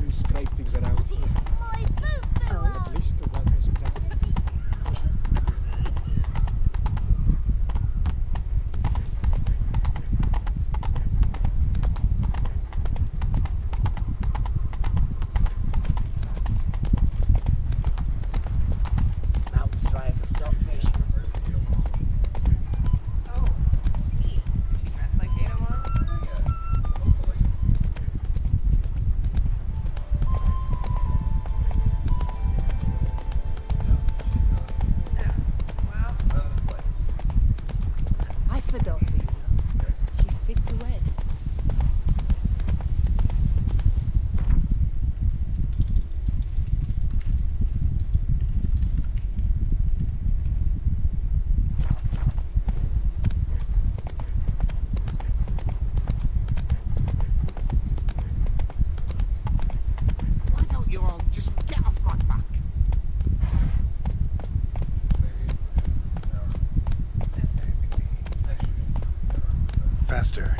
little scrapings around here. At least the weather is pleasant. Mouth's dry as a stockfish. Oh, neat. She dressed like Dana Wong? I forgot for you. She's fit to wed. Why don't you all just get off my back? Faster.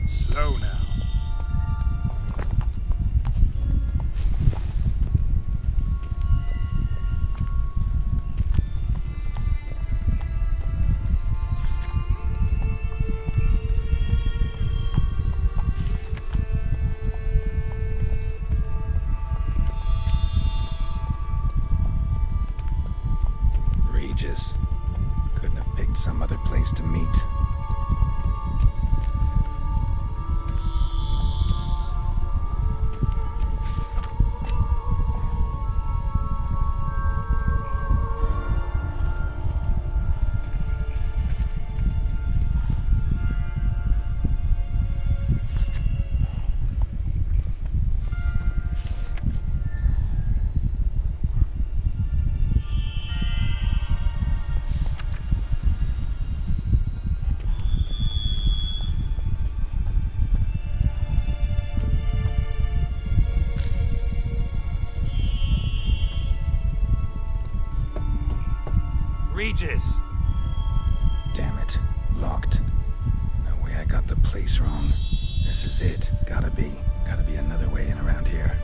Slow now. Regis. Couldn't have picked some other place to meet. Regis! Damn it. Locked. No way I got the place wrong. This is it. Gotta be another way in around here.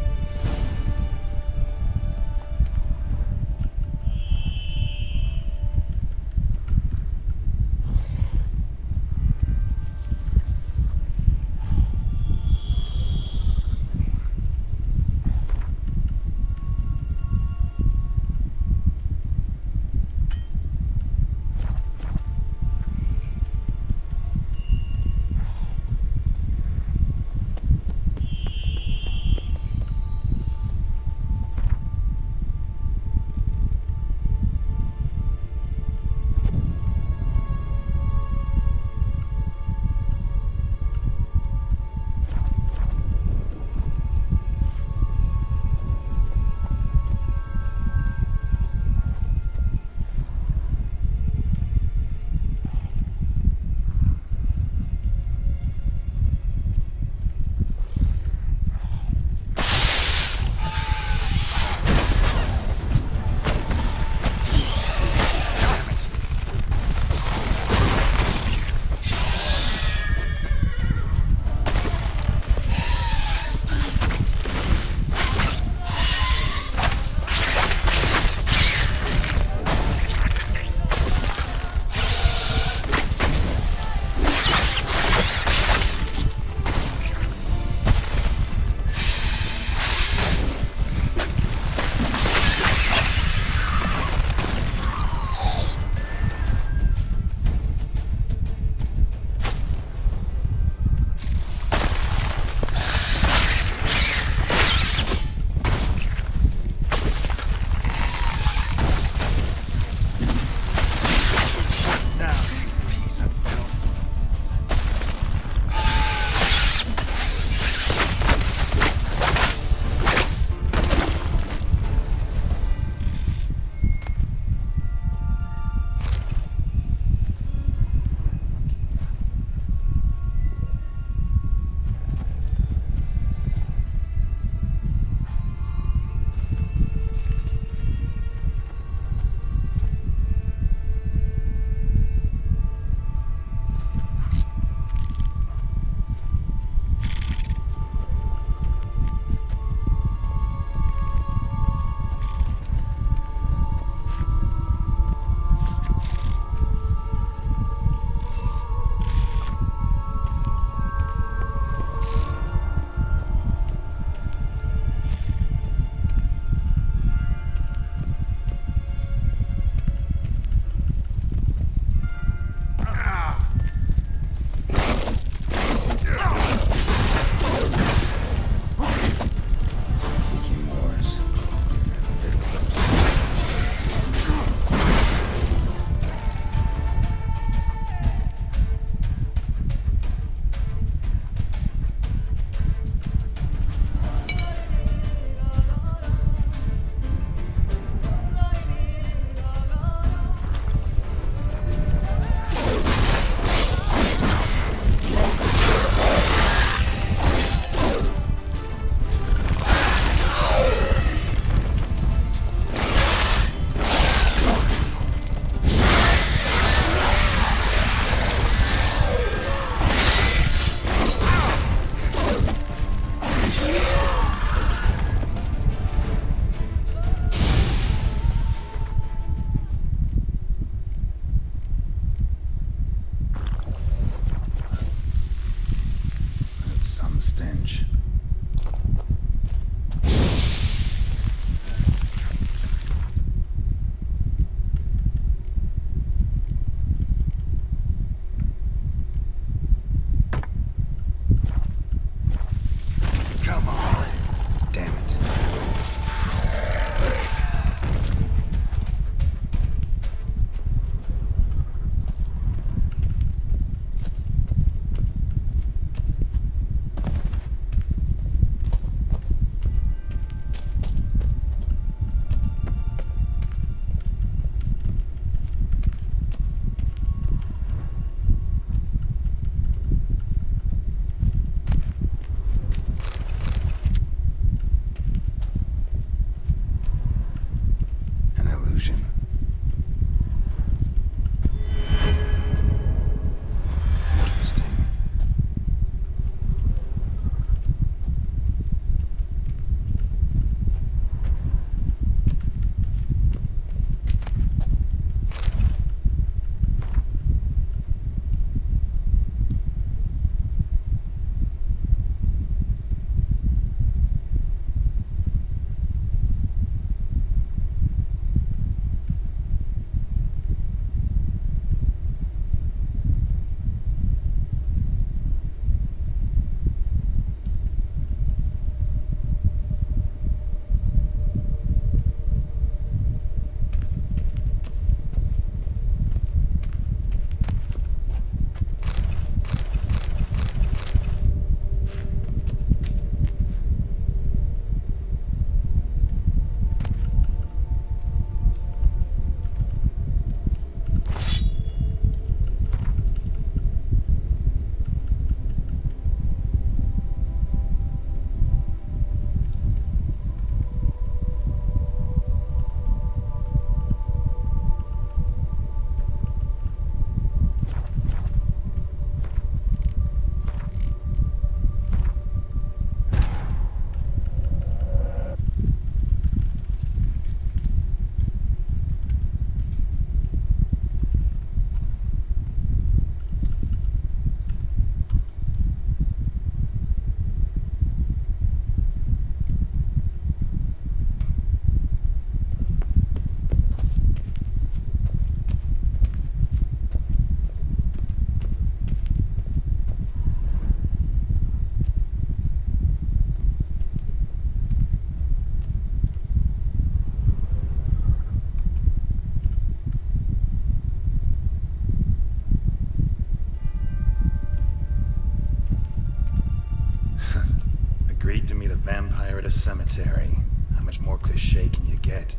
agreed to meet a vampire at a cemetery. How much more cliché can you get?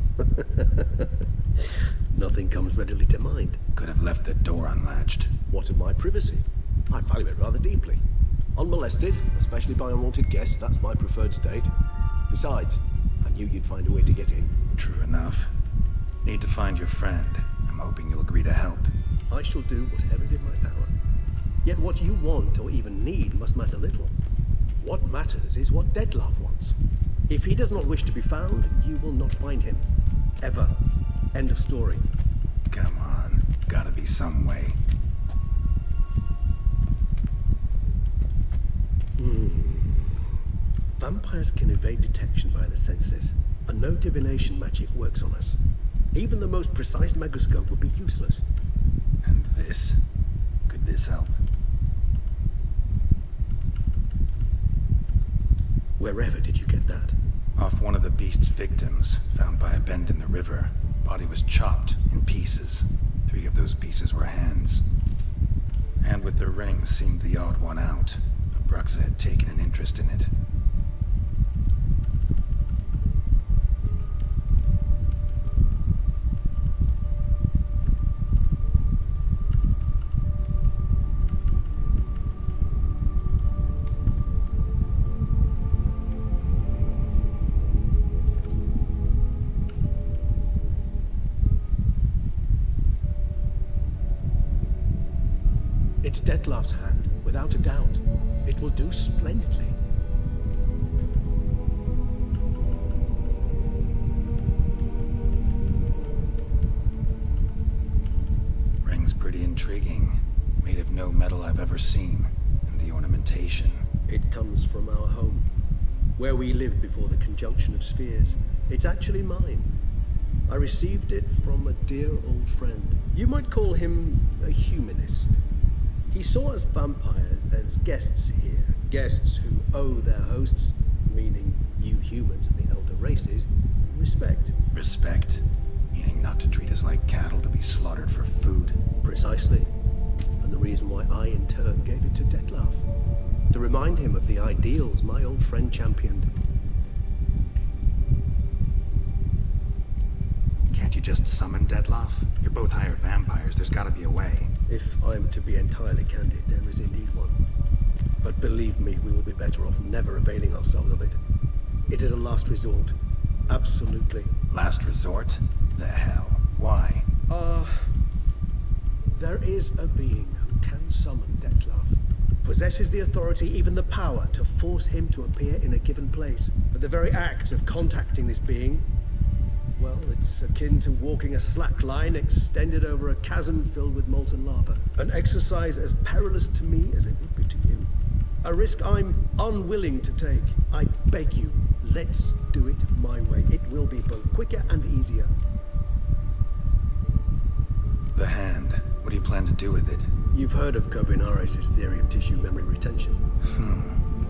Nothing comes readily to mind. Could have left the door unlatched. What of my privacy? I value it rather deeply. Unmolested, especially by unwanted guests, that's my preferred state. Besides, I knew you'd find a way to get in. True enough. Need to find your friend. I'm hoping you'll agree to help. I shall do whatever's in my power. Yet what you want or even need must matter little. What matters is what Dettlaff wants. If he does not wish to be found, you will not find him. Ever. End of story. Come on. Gotta be some way. Vampires can evade detection by the senses, and no divination magic works on us. Even the most precise megascope would be useless. And this? Could this help? Wherever did you get that? Off one of the beast's victims, found by a bend in the river. Body was chopped in pieces. 3 of those pieces were hands. And with the ring seemed the odd one out. Abruxa had taken an interest in it. It's Dettlaff's hand, without a doubt. It will do splendidly. Ring's pretty intriguing. Made of no metal I've ever seen. And the ornamentation. It comes from our home, where we lived before the conjunction of spheres. It's actually mine. I received it from a dear old friend. You might call him a humanist. He saw us vampires as guests here, guests who owe their hosts, meaning you humans and the elder races, respect. Respect? Meaning not to treat us like cattle to be slaughtered for food. Precisely. And the reason why I in turn gave it to Dettlaff. To remind him of the ideals my old friend championed. Can't you just summon Dettlaff? You're both hired vampires, there's gotta be a way. If I'm to be entirely candid, there is indeed one. But believe me, we will be better off never availing ourselves of it. It is a last resort. Absolutely. Last resort? The hell? Why? There is a being who can summon Dettlaff. Possesses the authority, even the power, to force him to appear in a given place. But the very act of contacting this being, well, it's akin to walking a slack line extended over a chasm filled with molten lava. An exercise as perilous to me as it would be to you. A risk I'm unwilling to take. I beg you, let's do it my way. It will be both quicker and easier. The hand. What do you plan to do with it? You've heard of Kovinaris' theory of tissue memory retention.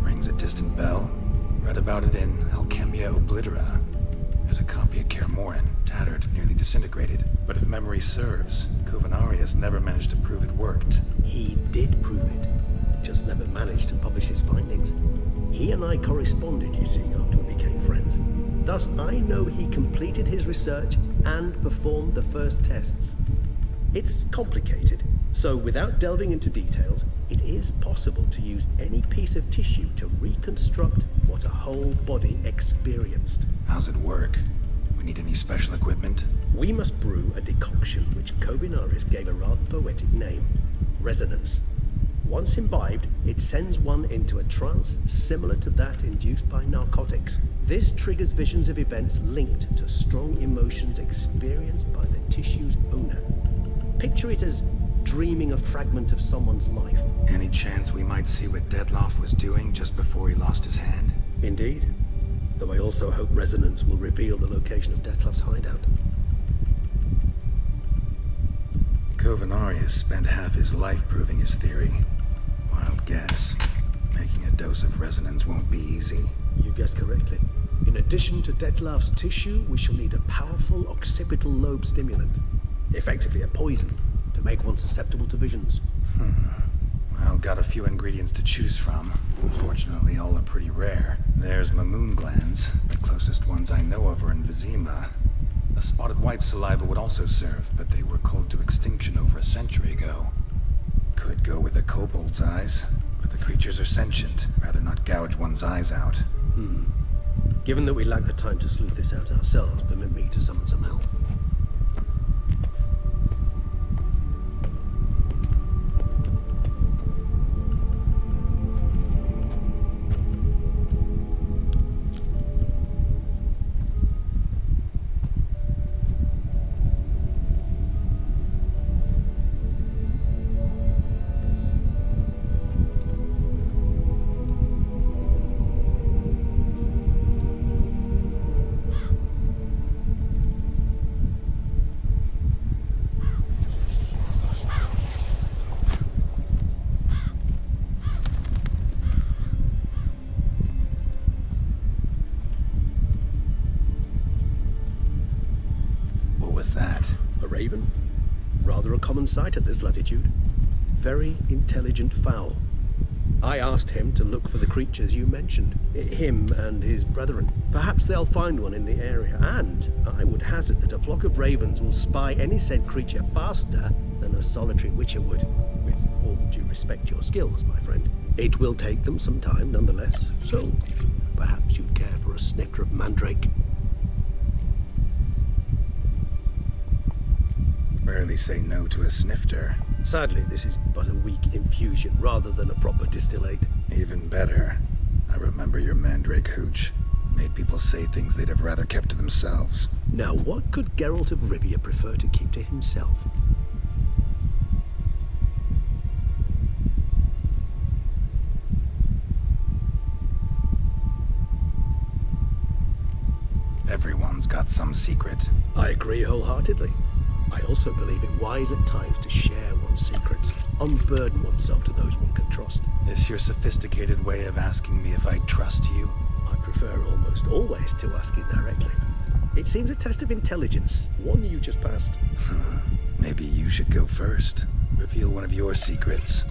Rings a distant bell. Read about it in Alchemia Oblitera. There's a copy of Kaer Morhen, tattered, nearly disintegrated. But if memory serves, Kovinaris never managed to prove it worked. He did prove it, just never managed to publish his findings. He and I corresponded, you see, after we became friends. Thus, I know he completed his research and performed the first tests. It's complicated, so without delving into details, it is possible to use any piece of tissue to reconstruct what a whole body experienced. How's it work? We need any special equipment? We must brew a decoction which Kovinaris gave a rather poetic name, resonance. Once imbibed, it sends one into a trance similar to that induced by narcotics. This triggers visions of events linked to strong emotions experienced by the tissue's owner. Picture it as dreaming a fragment of someone's life. Any chance we might see what Dettlaff was doing just before he lost his hand? Indeed. Though I also hope resonance will reveal the location of Dettlaff's hideout. Kovinaris spent half his life proving his theory. Wild guess. Making a dose of resonance won't be easy. You guessed correctly. In addition to Dettlaff's tissue, we shall need a powerful occipital lobe stimulant. Effectively a poison, to make one susceptible to visions. Well, got a few ingredients to choose from. Unfortunately, all are pretty rare. There's Mamoon glands. The closest ones I know of are in Vizima. A spotted white saliva would also serve, but they were cold to extinction over a century ago. Could go with a kobold's eyes, but the creatures are sentient. Rather not gouge one's eyes out. Given that we lack the time to sleuth this out ourselves, permit me to summon some help. Was that? A raven? Rather a common sight at this latitude. Very intelligent fowl. I asked him to look for the creatures you mentioned. Him and his brethren. Perhaps they'll find one in the area, and I would hazard that a flock of ravens will spy any said creature faster than a solitary witcher would. With all due respect to your skills, my friend. It will take them some time, nonetheless, so perhaps you'd care for a snifter of mandrake. Rarely say no to a snifter. Sadly, this is but a weak infusion rather than a proper distillate. Even better. I remember your mandrake hooch. Made people say things they'd have rather kept to themselves. Now, what could Geralt of Rivia prefer to keep to himself? Everyone's got some secret. I agree wholeheartedly. I also believe it wise at times to share one's secrets, unburden oneself to those one can trust. Is your sophisticated way of asking me if I trust you? I prefer almost always to ask it directly. It seems a test of intelligence, one you just passed. Maybe you should go first. Reveal one of your secrets.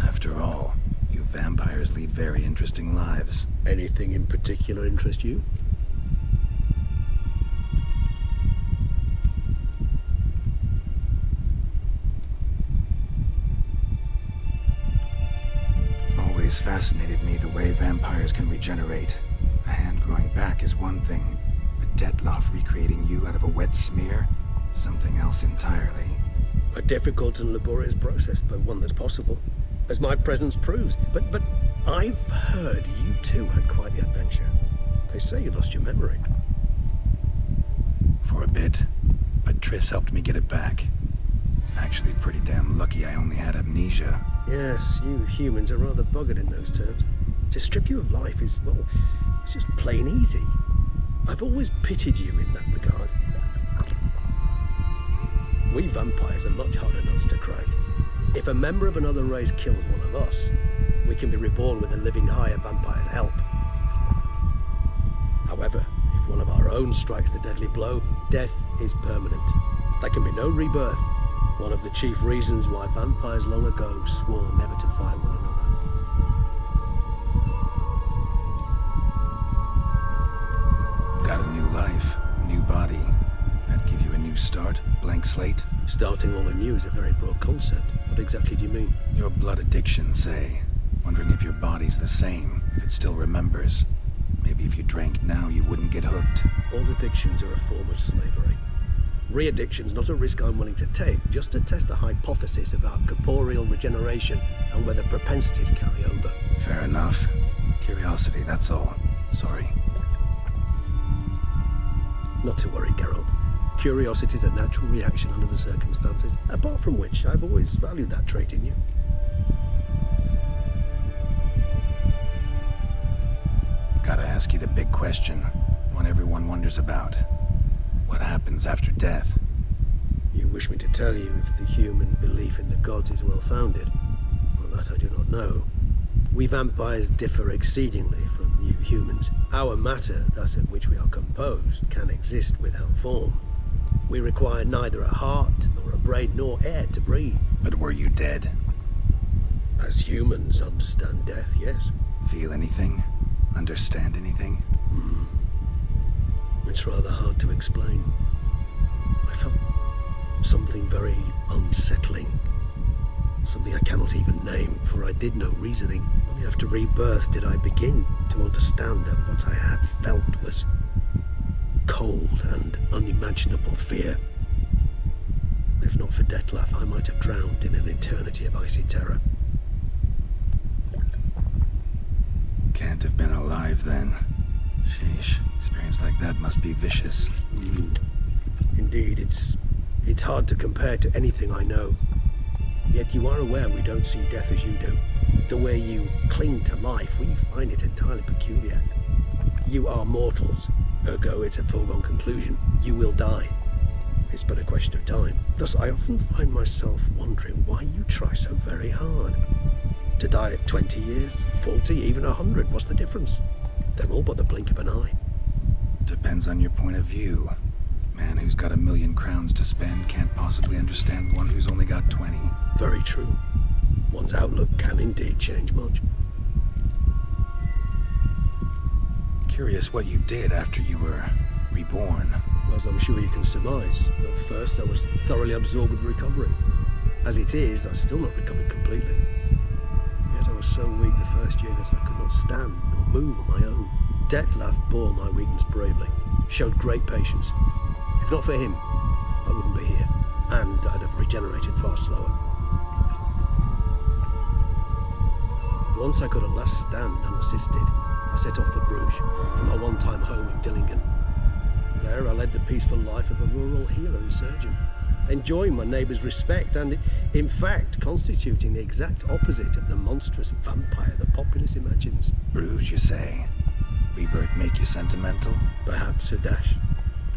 After all, you vampires lead very interesting lives. Anything in particular interest you? Always fascinated me the way vampires can regenerate. A hand growing back is one thing, but Detloff recreating you out of a wet smear? Something else entirely. A difficult and laborious process, but one that's possible, as my presence proves. But I've heard you two had quite the adventure. They say you lost your memory. For a bit, but Triss helped me get it back. Actually pretty damn lucky I only had amnesia. Yes, you humans are rather buggered in those terms. To strip you of life is, well, it's just plain easy. I've always pitied you in that regard. We vampires are much harder nuts to crack. If a member of another race kills one of us, we can be reborn with a living higher vampire's help. However, if one of our own strikes the deadly blow, death is permanent. There can be no rebirth. One of the chief reasons why vampires long ago swore never to fight one another. Got a new life, a new body. That give you a new start, blank slate? Starting all anew is a very broad concept. What exactly do you mean? Your blood addiction, say. Wondering if your body's the same, if it still remembers. Maybe if you drank now, you wouldn't get hooked. All addictions are a form of slavery. Re-addiction's not a risk I'm willing to take, just to test a hypothesis about corporeal regeneration and whether propensities carry over. Fair enough. Curiosity, that's all. Sorry. Not to worry, Geralt. Curiosity's a natural reaction under the circumstances, apart from which I've always valued that trait in you. Gotta ask you the big question, one everyone wonders about. What happens after death? You wish me to tell you if the human belief in the gods is well-founded? Well, that I do not know. We vampires differ exceedingly from you humans. Our matter, that of which we are composed, can exist without form. We require neither a heart, nor a brain, nor air to breathe. But were you dead? As humans understand death, yes. Feel anything? Understand anything? It's rather hard to explain. I felt something very unsettling. Something I cannot even name, for I did no reasoning. Only after rebirth did I begin to understand that what I had felt was cold and unimaginable fear. If not for Detlef, I might have drowned in an eternity of icy terror. Can't have been alive then. Sheesh, experience like that must be vicious. Indeed, it's hard to compare to anything I know. Yet you are aware we don't see death as you do. The way you cling to life, we find it entirely peculiar. You are mortals, ergo it's a foregone conclusion. You will die. It's but a question of time. Thus, I often find myself wondering why you try so very hard. To die at 20 years, 40, even 100, what's the difference? They're all but the blink of an eye. Depends on your point of view. Man who's got 1,000,000 crowns to spend can't possibly understand one who's only got 20. Very true. One's outlook can indeed change much. Curious what you did after you were reborn. As I'm sure you can surmise, at first I was thoroughly absorbed with recovery. As it is, I've still not recovered completely. Yet I was so weak the first year that I could not stand or move on my own. Detlef bore my weakness bravely, showed great patience. If not for him, I wouldn't be here, and I'd have regenerated far slower. Once I could at last stand unassisted, I set off for Bruges, from my one-time home of Dillingen. There I led the peaceful life of a rural healer and surgeon, enjoying my neighbours' respect and, in fact, constituting the exact opposite of the monstrous vampire the populace imagines. Bruges, you say? Rebirth make you sentimental? Perhaps a dash.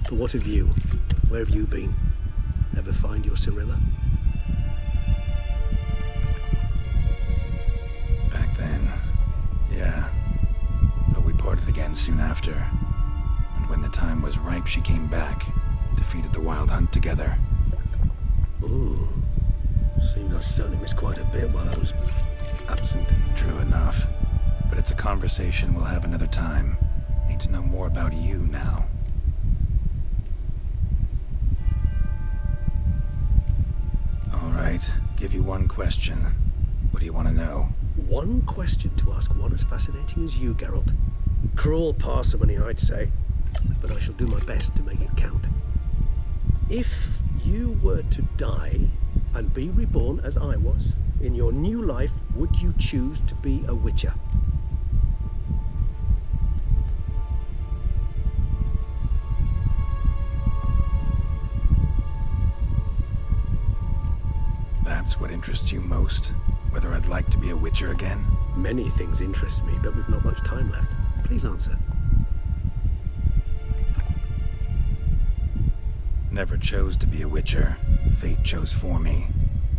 But what of you? Where have you been? Ever find your Cyrilla? Back then, yeah. But we parted again soon after. And when the time was ripe, she came back. Defeated the Wild Hunt together. Ooh. Seems I certainly missed quite a bit while I was absent. True enough. But it's a conversation we'll have another time. Need to know more about you now. All right, give you one question. What do you want to know? One question to ask one as fascinating as you, Geralt. Cruel parsimony, I'd say, but I shall do my best to make it count. If you were to die and be reborn as I was, in your new life, would you choose to be a Witcher? That's what interests you most? Whether I'd like to be a Witcher again? Many things interest me, but we've not much time left. Please answer. Never chose to be a Witcher. Fate chose for me.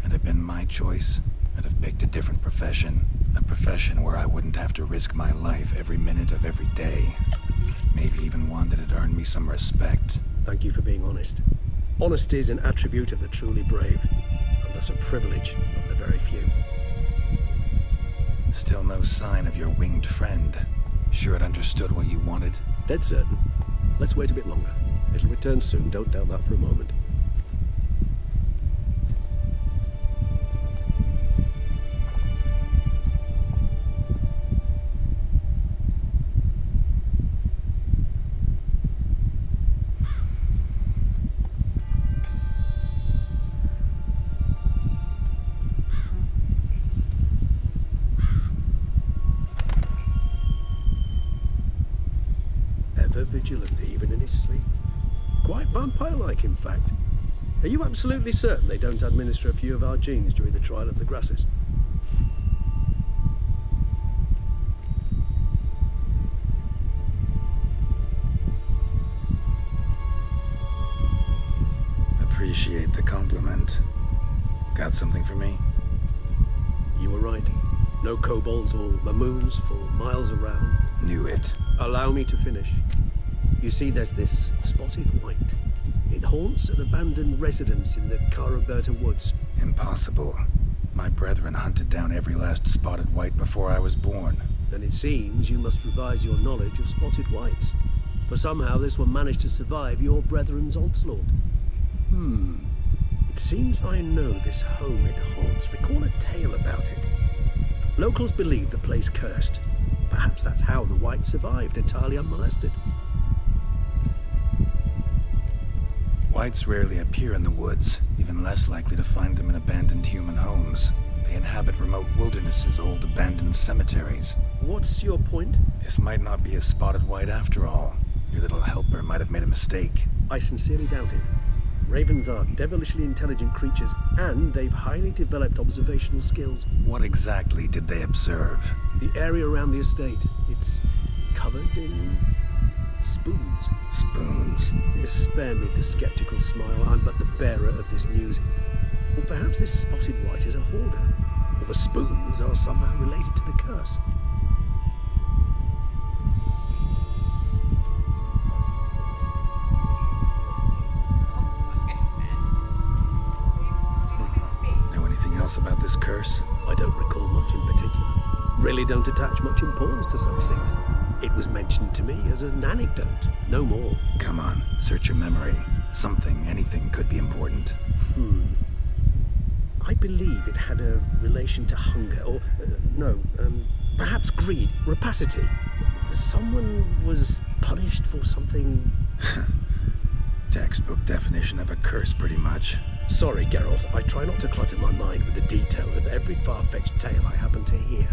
Had it been my choice, I'd have picked a different profession. A profession where I wouldn't have to risk my life every minute of every day. Maybe even one that had earned me some respect. Thank you for being honest. Honesty is an attribute of the truly brave, and thus a privilege of the very few. Still no sign of your winged friend. Sure it understood what you wanted? Dead certain. Let's wait a bit longer. It'll return soon, don't doubt that for a moment. Vigilant even in his sleep. Quite vampire-like, in fact. Are you absolutely certain they don't administer a few of our genes during the trial of the grasses? Appreciate the compliment. Got something for me? You were right. No kobolds or mamoons for miles around. Knew it. Allow me to finish. You see, there's this spotted white. It haunts an abandoned residence in the Cara Berta woods. Impossible. My brethren hunted down every last spotted white before I was born. Then it seems you must revise your knowledge of spotted whites. For somehow this one managed to survive your brethren's onslaught. It seems I know this home it haunts. Recall a tale about it. Locals believe the place cursed. Perhaps that's how the whites survived, entirely unmolested. Whites rarely appear in the woods, even less likely to find them in abandoned human homes. They inhabit remote wildernesses, old abandoned cemeteries. What's your point? This might not be a spotted white after all. Your little helper might have made a mistake. I sincerely doubt it. Ravens are devilishly intelligent creatures, and they've highly developed observational skills. What exactly did they observe? The area around the estate, it's covered in spoons. Spoons? Spare me the skeptical smile. I'm but the bearer of this news. Or perhaps this spotted white is a hoarder, or the spoons are somehow related to the curse. Know anything else about this curse? I don't recall much in particular. Really don't attach much importance to such things. It was mentioned to me as an anecdote, no more. Come on, search your memory. Something, anything could be important. I believe it had a relation to hunger, or, perhaps greed, rapacity. Someone was punished for something. Textbook definition of a curse, pretty much. Sorry, Geralt, I try not to clutter my mind with the details of every far-fetched tale I happen to hear.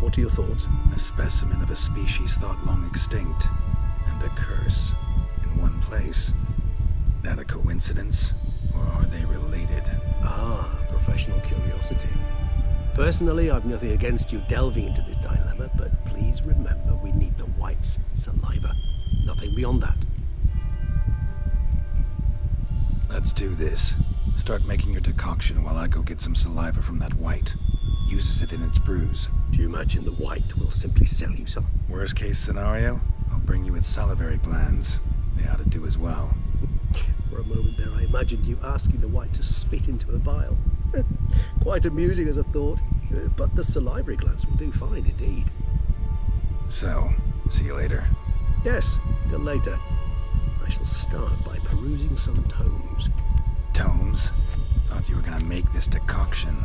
What are your thoughts? A specimen of a species thought long extinct, and a curse in one place. That a coincidence, or are they related? Ah, professional curiosity. Personally, I've nothing against you delving into this dilemma, but please remember we need the white's saliva. Nothing beyond that. Let's do this. Start making your decoction while I go get some saliva from that white. Uses it in its brews. Do you imagine the white will simply sell you some? Worst case scenario, I'll bring you its salivary glands. They ought to do as well. For a moment there, I imagined you asking the white to spit into a vial. Quite amusing as a thought, but the salivary glands will do fine indeed. So, see you later. Yes, till later. I shall start by perusing some tomes. Tomes? Thought you were gonna make this decoction.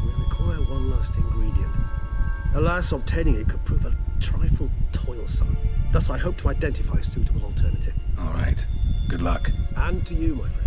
We require one last ingredient. Alas, obtaining it could prove a trifle toilsome. Thus, I hope to identify a suitable alternative. All right. Good luck. And to you, my friend.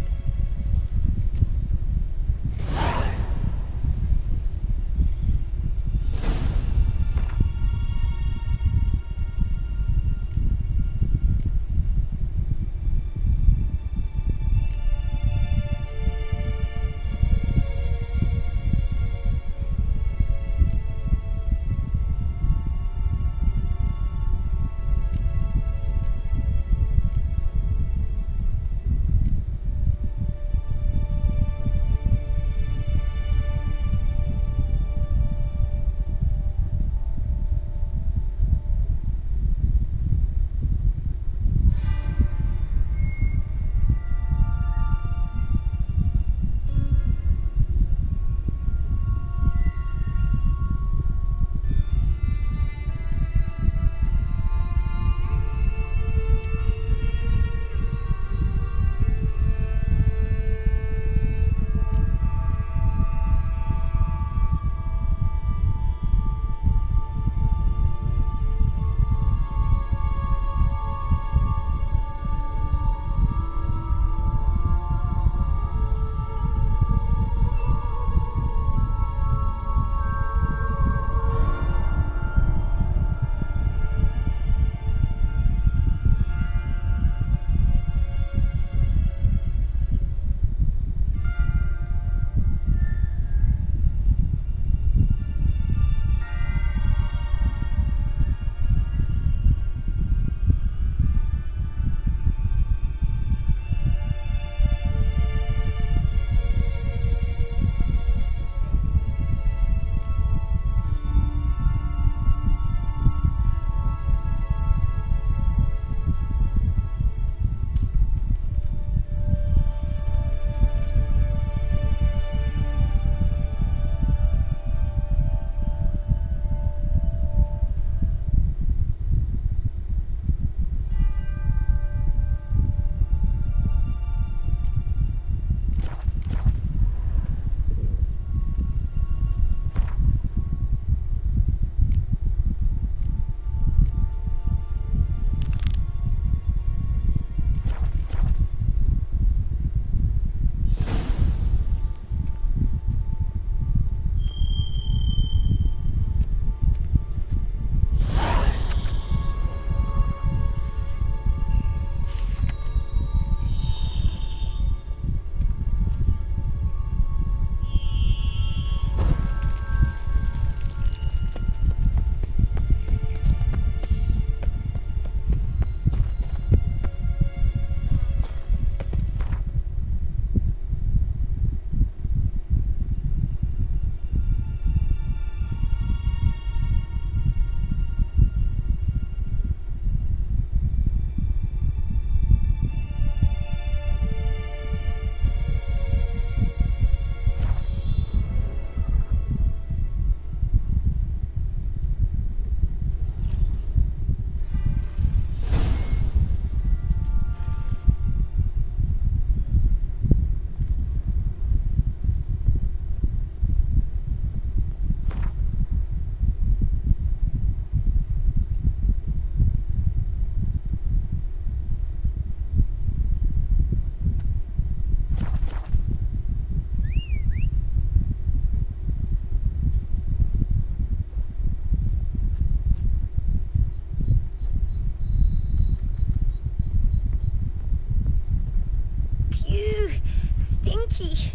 key.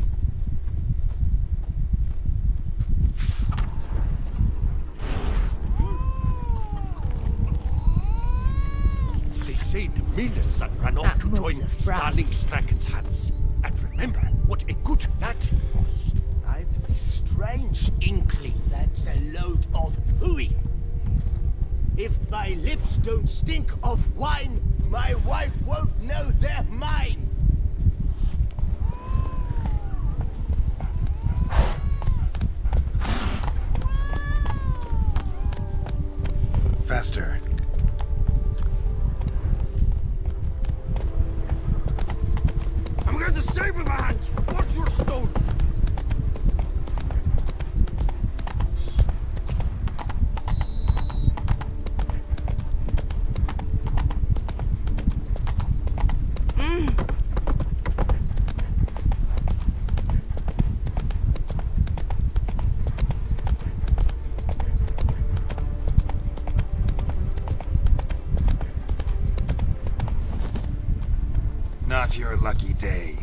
They say the miller's son ran off That to moves join a friend. Starling Strachan's hands. And remember what a good lad he was. I've this strange inkling that's a load of hooey. If my lips don't stink of wine, my wife won't know they're mine. Faster. I'm going to save with my hands. Watch your stones. Not your lucky day.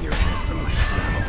Your head from my saddle.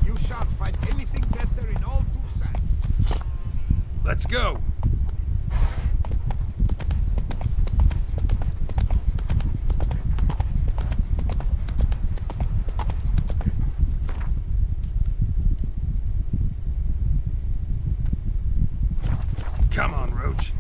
You shan't find anything better in all Busan. Let's go. Come on, Roach.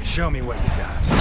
Show me what you got.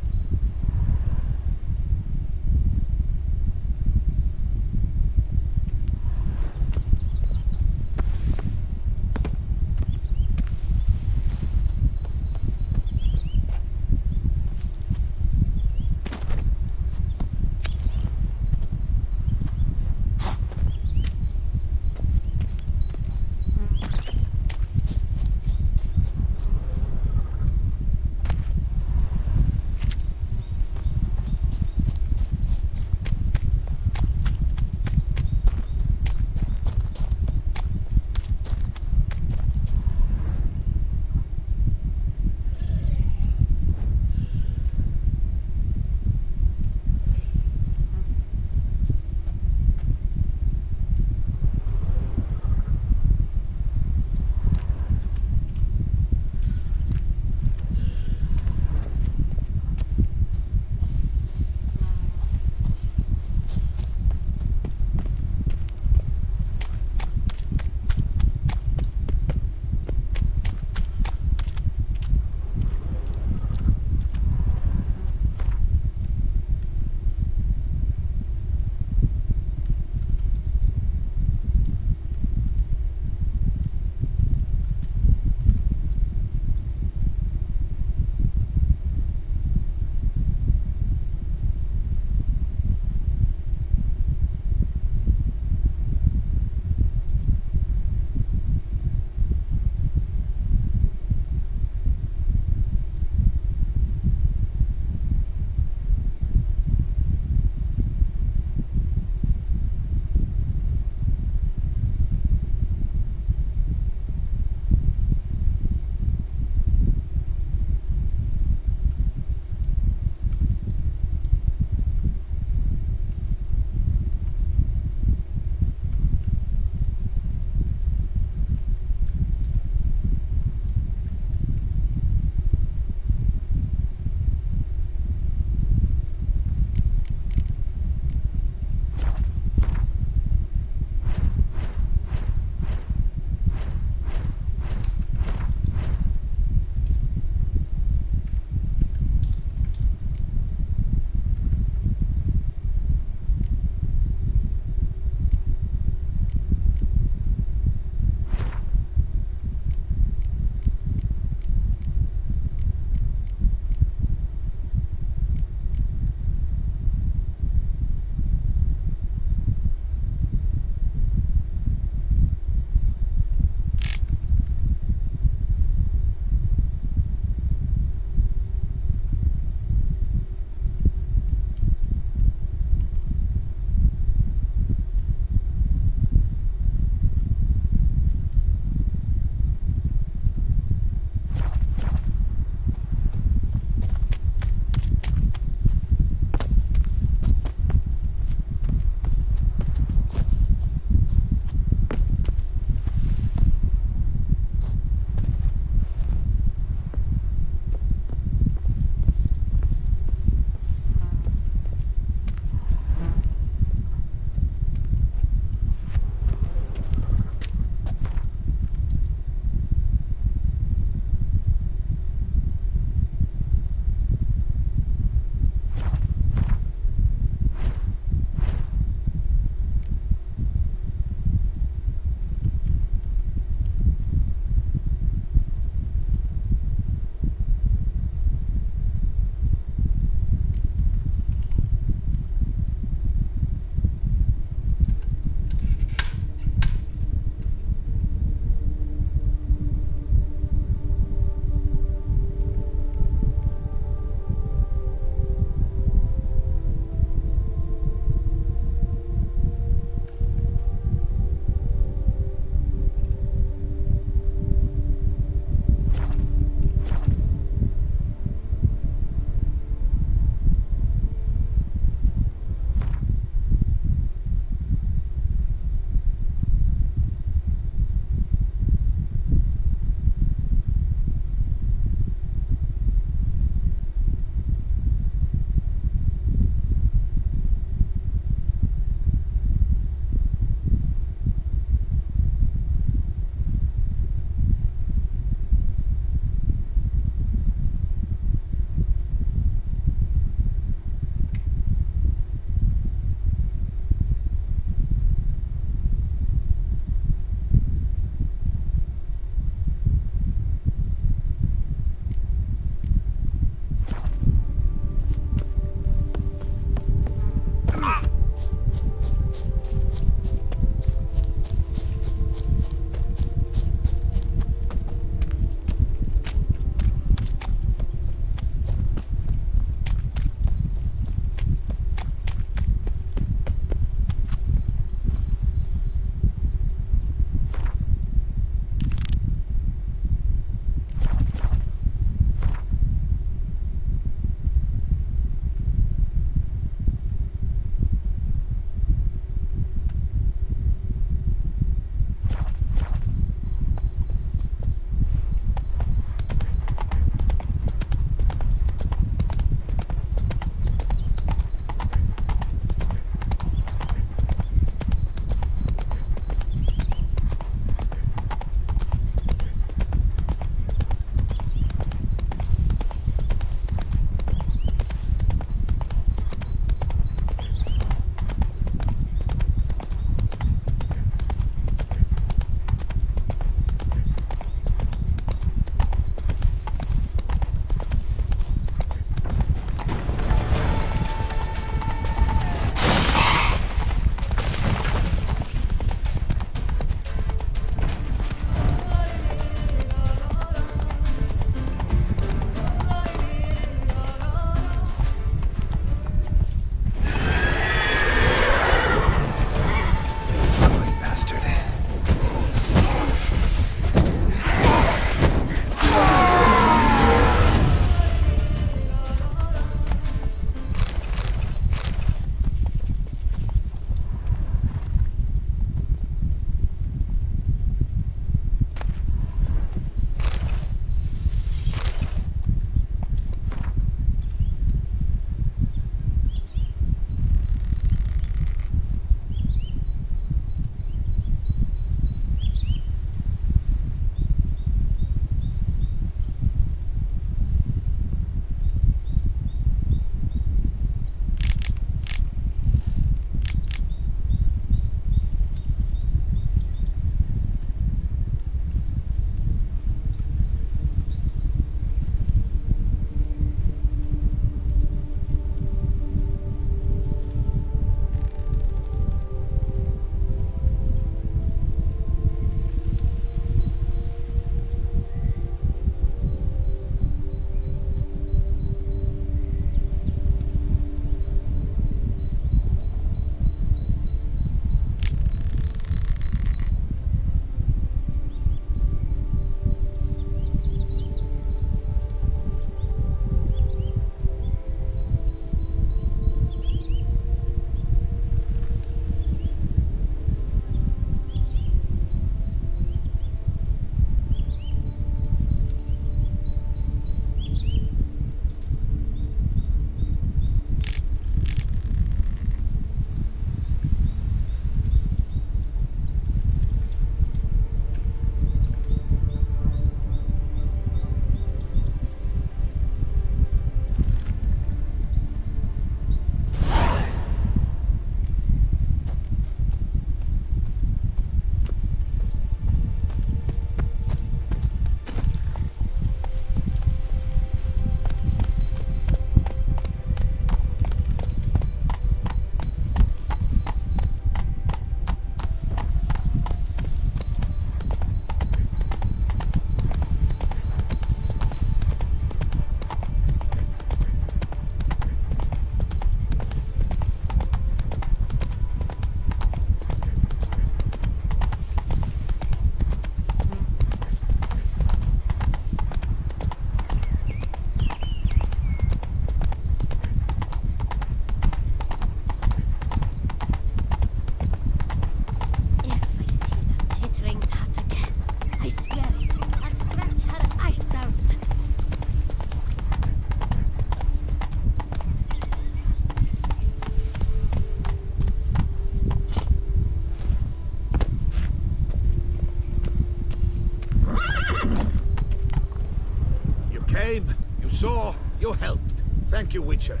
You helped. Thank you, Witcher.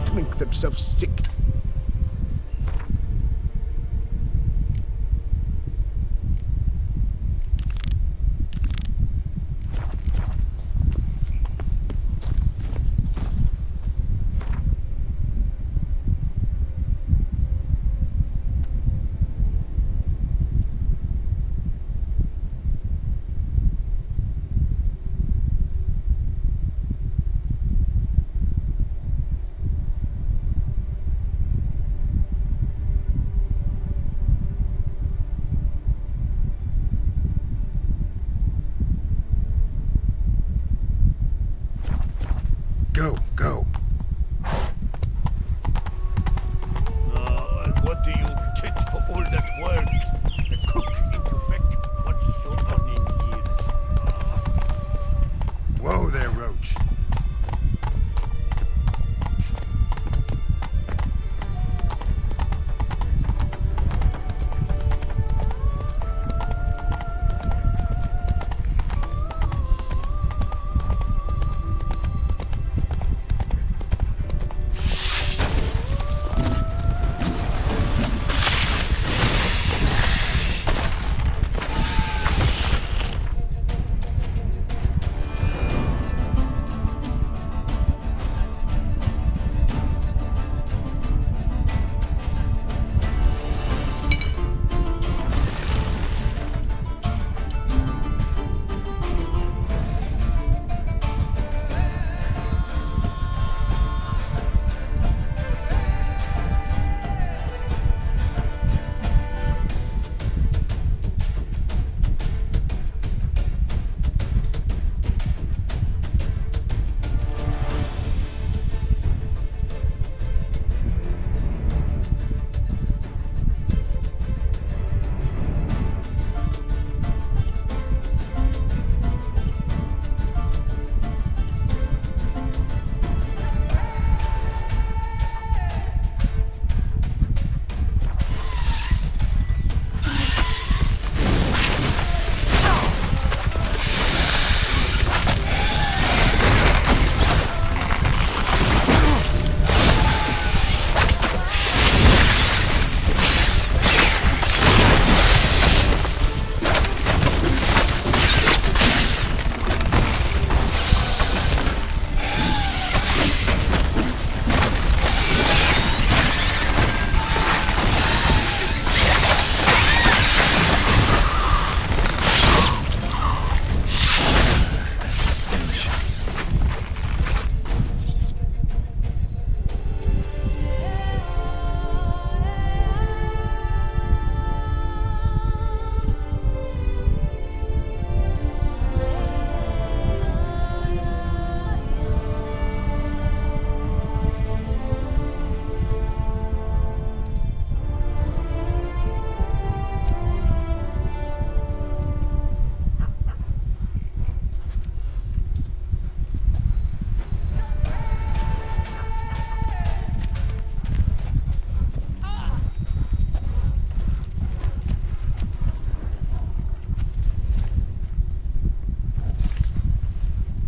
Drink themselves sick. Go, go. And what do you get for all that work? The cook in Quebec, what's so on in years? Whoa there, Roach.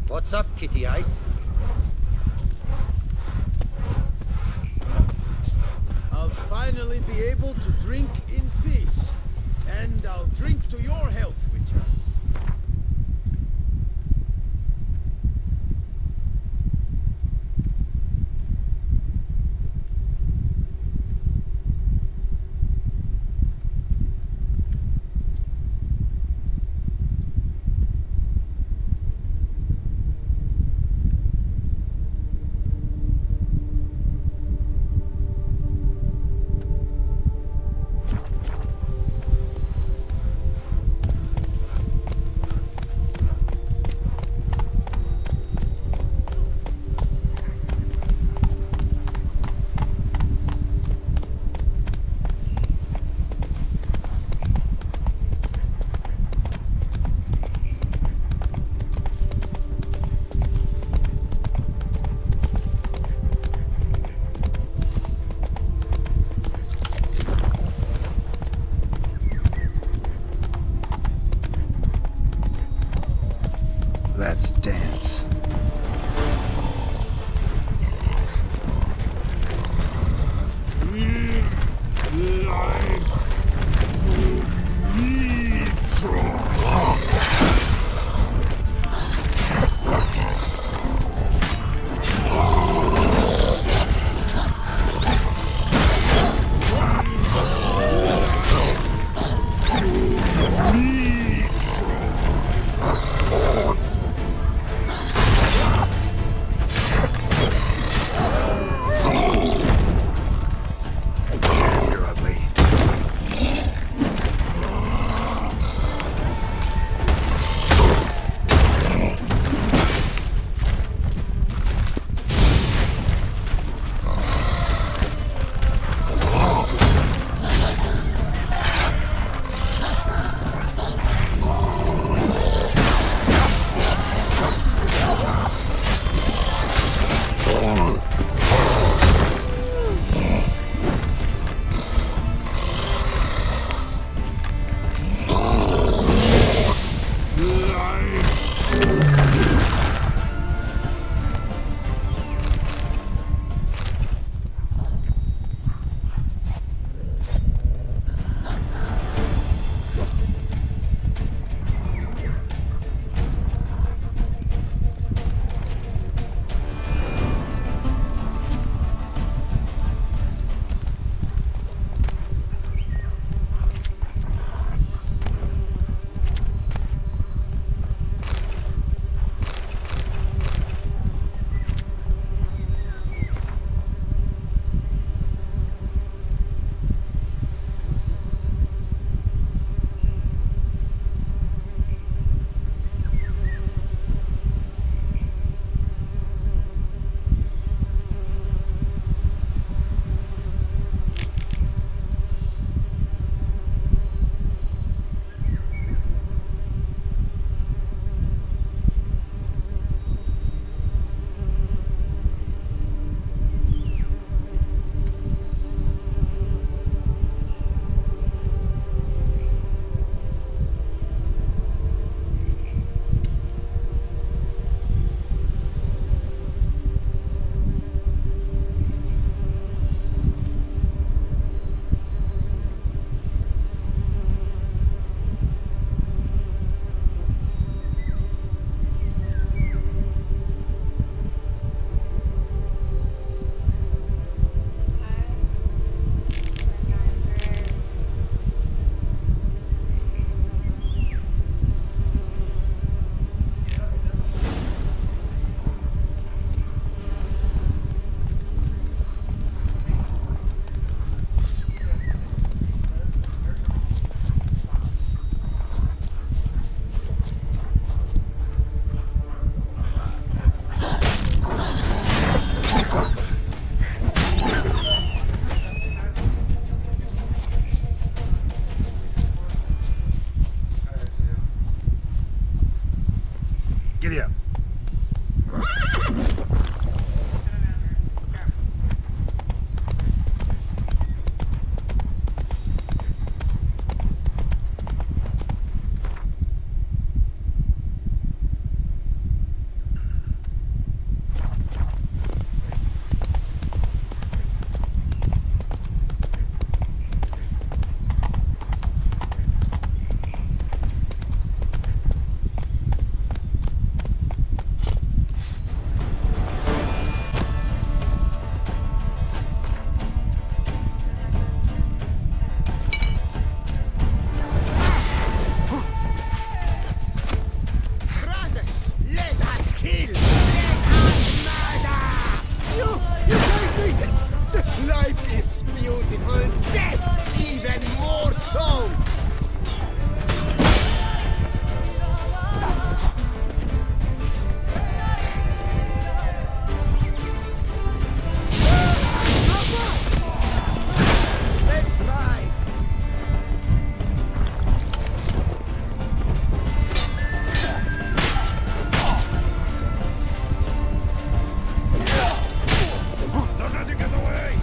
What's up, Kitty Ice? I'll finally be able to drink in peace. And I'll drink to your health, Witcher. beautiful death, even more so! Let's ride! Don't let you get away!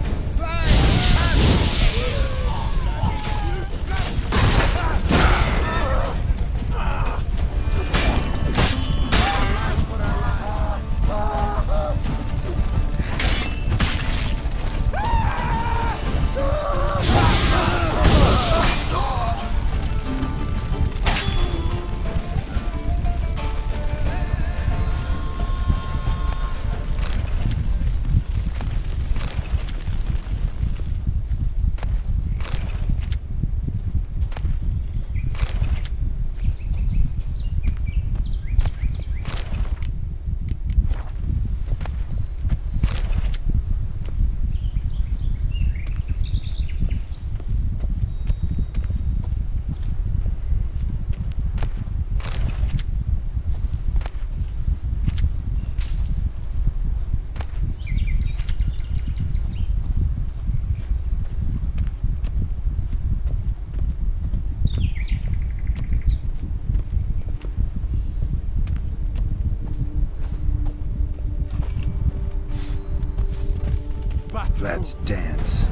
Let's dance.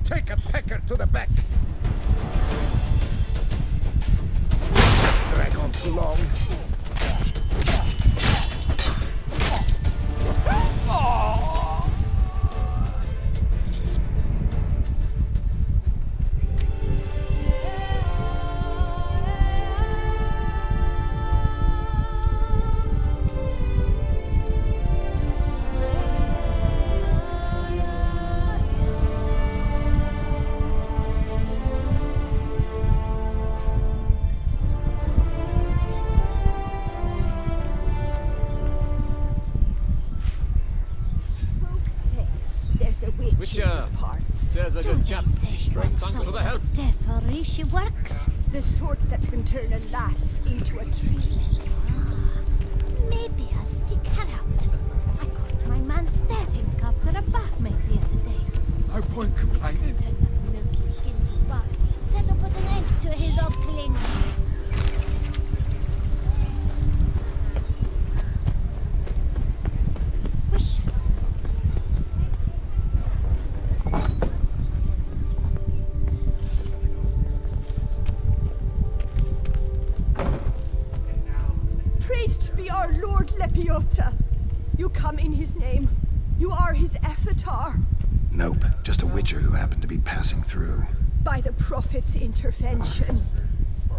Take a pecker to the back. Drag on too long. Folks say there's a witch in these parts. There's a Do good they chap. say Straight what thanks for sort the help. of devilry she works? The sort that can turn a lass into a tree. Maybe I'll seek her out. I caught my man staring after a barmaid the other day. I won't Which complain. can turn that milky skin to bark. That'll put an end to his ugliness. Wish I was Praised be our Lord Lepiota. You come in his name. You are his avatar. Nope, just a witcher who happened to be passing through. By the prophet's intervention.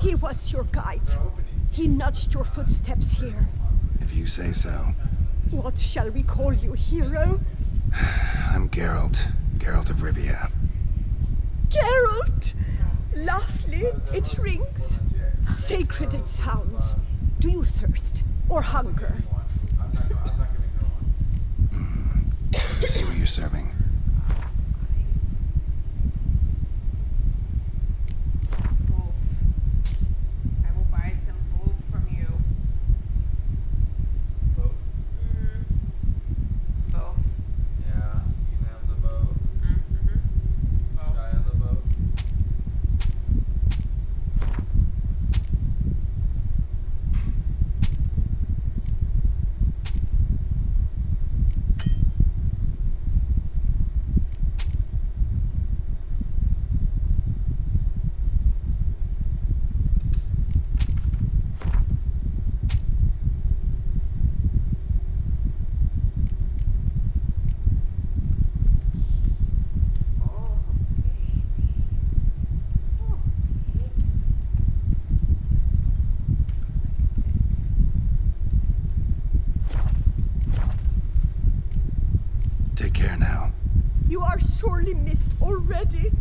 He was your guide. He nudged your footsteps here. If you say so. What shall we call you, hero? I'm Geralt. Geralt of Rivia. Geralt! Lovely, it rings. Sacred it sounds. Do you thirst or hunger? See what you're serving. Both. I will buy some both from you. Both? Both. Yeah, you can have the boat. Mm-hmm. Shy on the boat. Take care now. You are sorely missed already.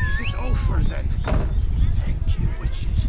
Is it over then? Thank you, witches.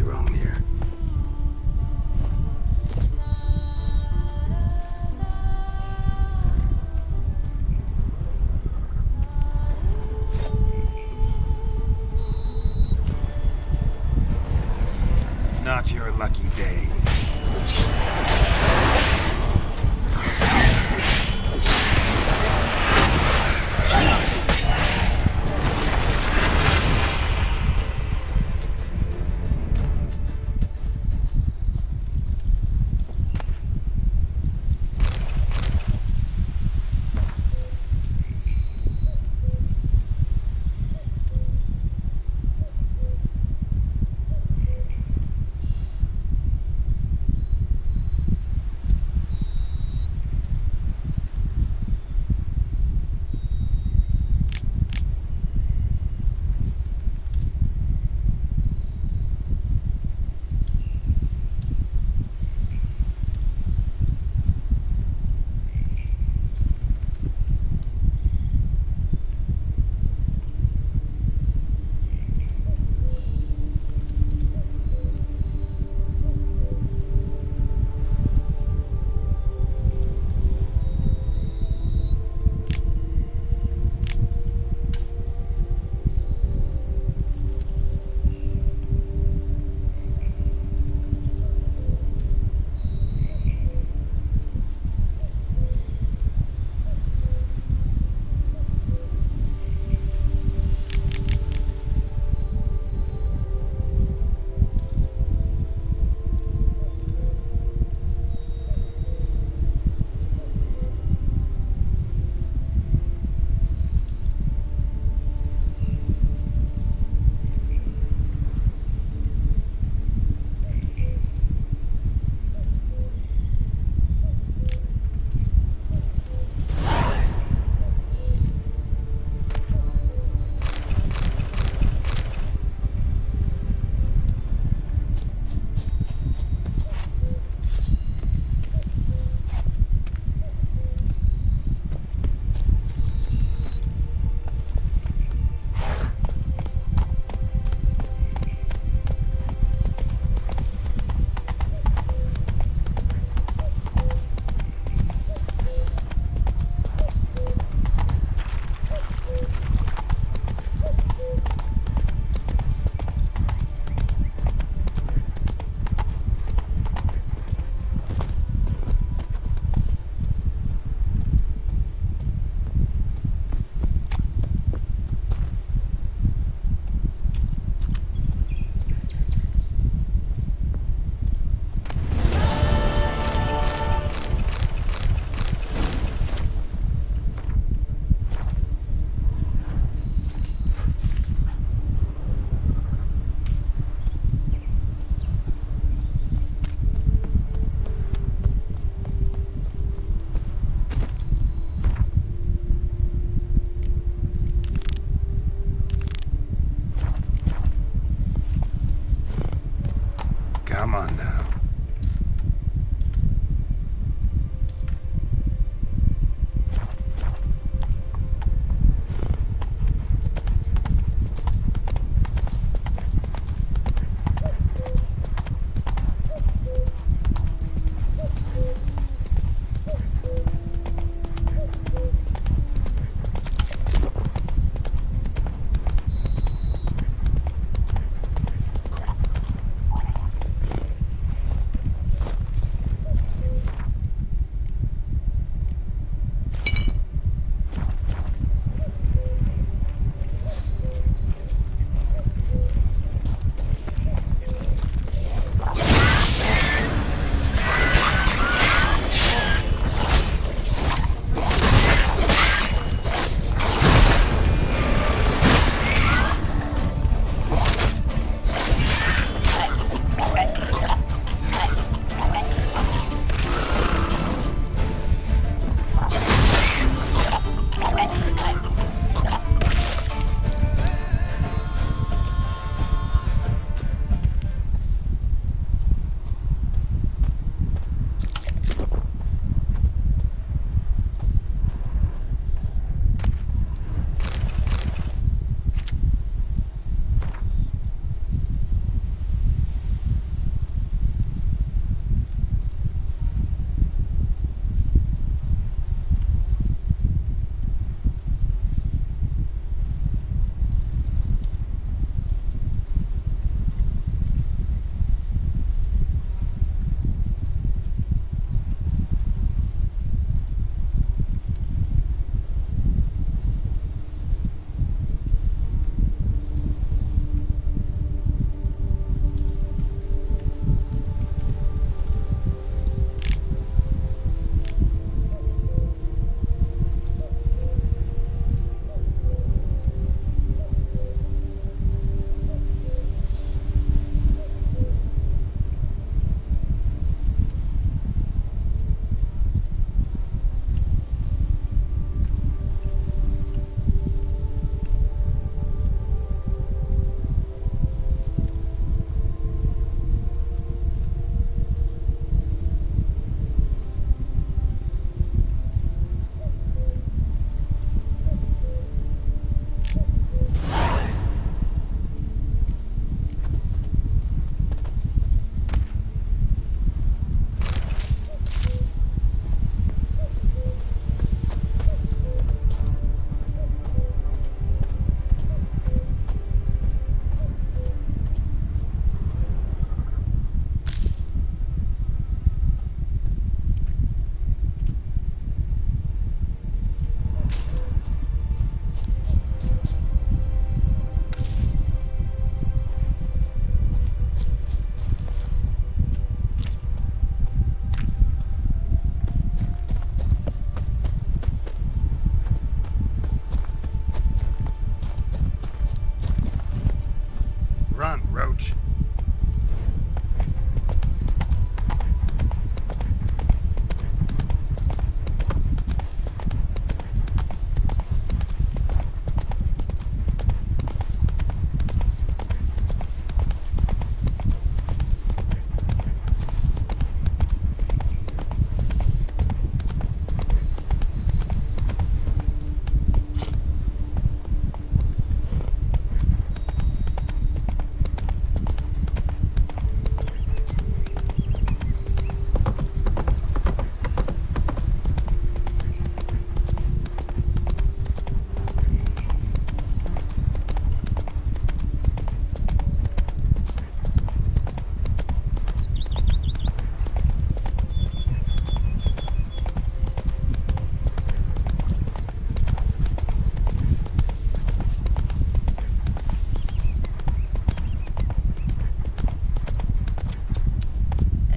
terribly wrong here. Not your lucky day. charge.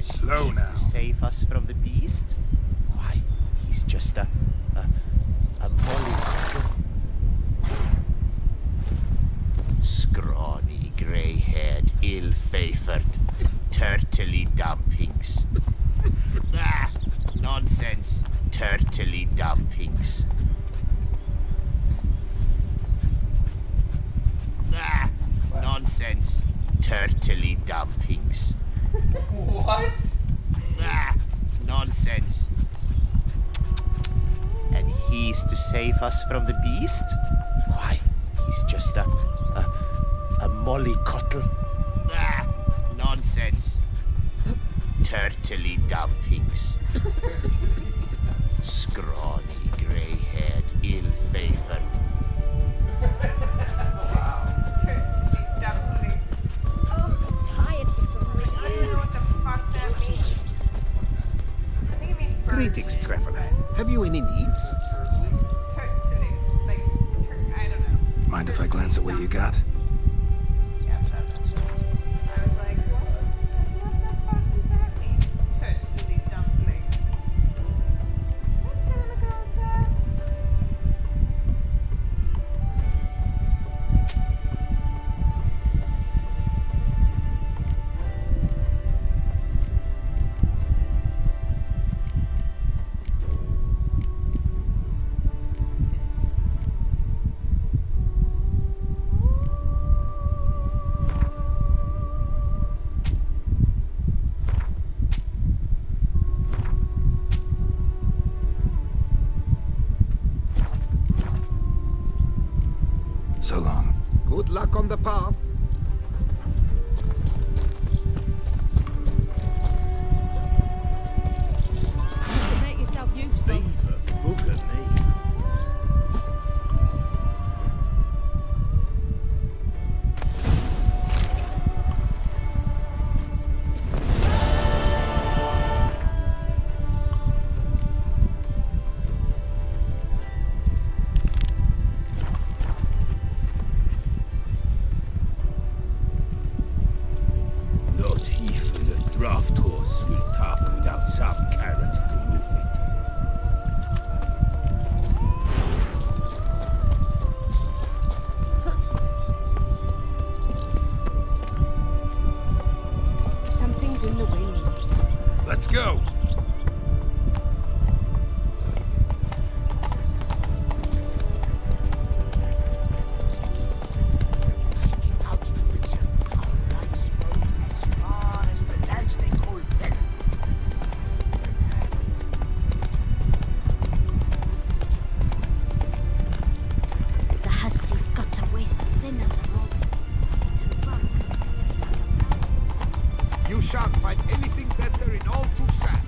Slow now. To save us from the beast? Why, he's just a mollycoddle. Scrawny, grey-haired, ill-favoured, turtley dumpings. Ah, nonsense, turtley dumpings. Ah, nonsense, turtley dumpings. What? Ah, nonsense. And he's to save us from the beast? Why, he's just a mollycoddle. Ah, nonsense. Turtley dumpings. Scrawny, grey-haired, ill-favoured. Dumplings. Tired for some I don't know reason. what the fuck that means. I think it means bird Greetings, shit, traveler. but Have you any needs? Turtley. Like, I don't know. Mind if I glance at what you got? Yeah, but I was like, what the fuck does that mean? Turtley dumplings. What's gonna go, sir? So long. Good luck on the path. You can make yourself useful. Beaver, bugger me. Not even a draft horse will talk without some carrot to move it. Something's in the wind. Let's go. Seeking out the witcher, our guides rode as far as the lands they call Bel. The hussies got to waist thin as a rope. To work. You shan't find anything better in all Toussaint.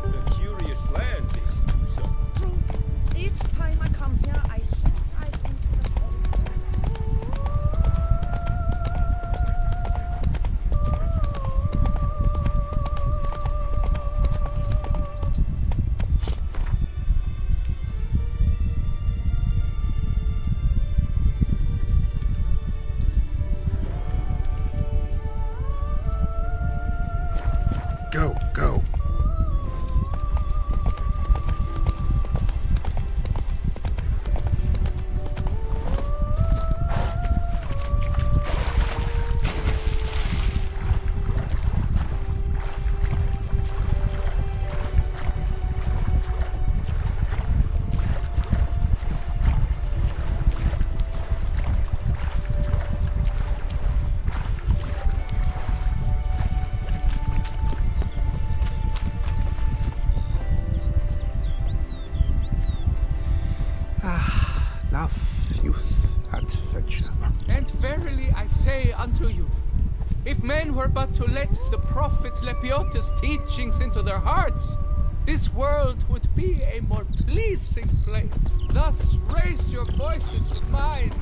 A curious land, this Toussaint. Each time I come here, I shoot I into the hole. Love, youth, adventure. And verily I say unto you, if men were but to let the prophet Lepiotus' teachings into their hearts, this world would be a more pleasing place. Thus raise your voices with mine.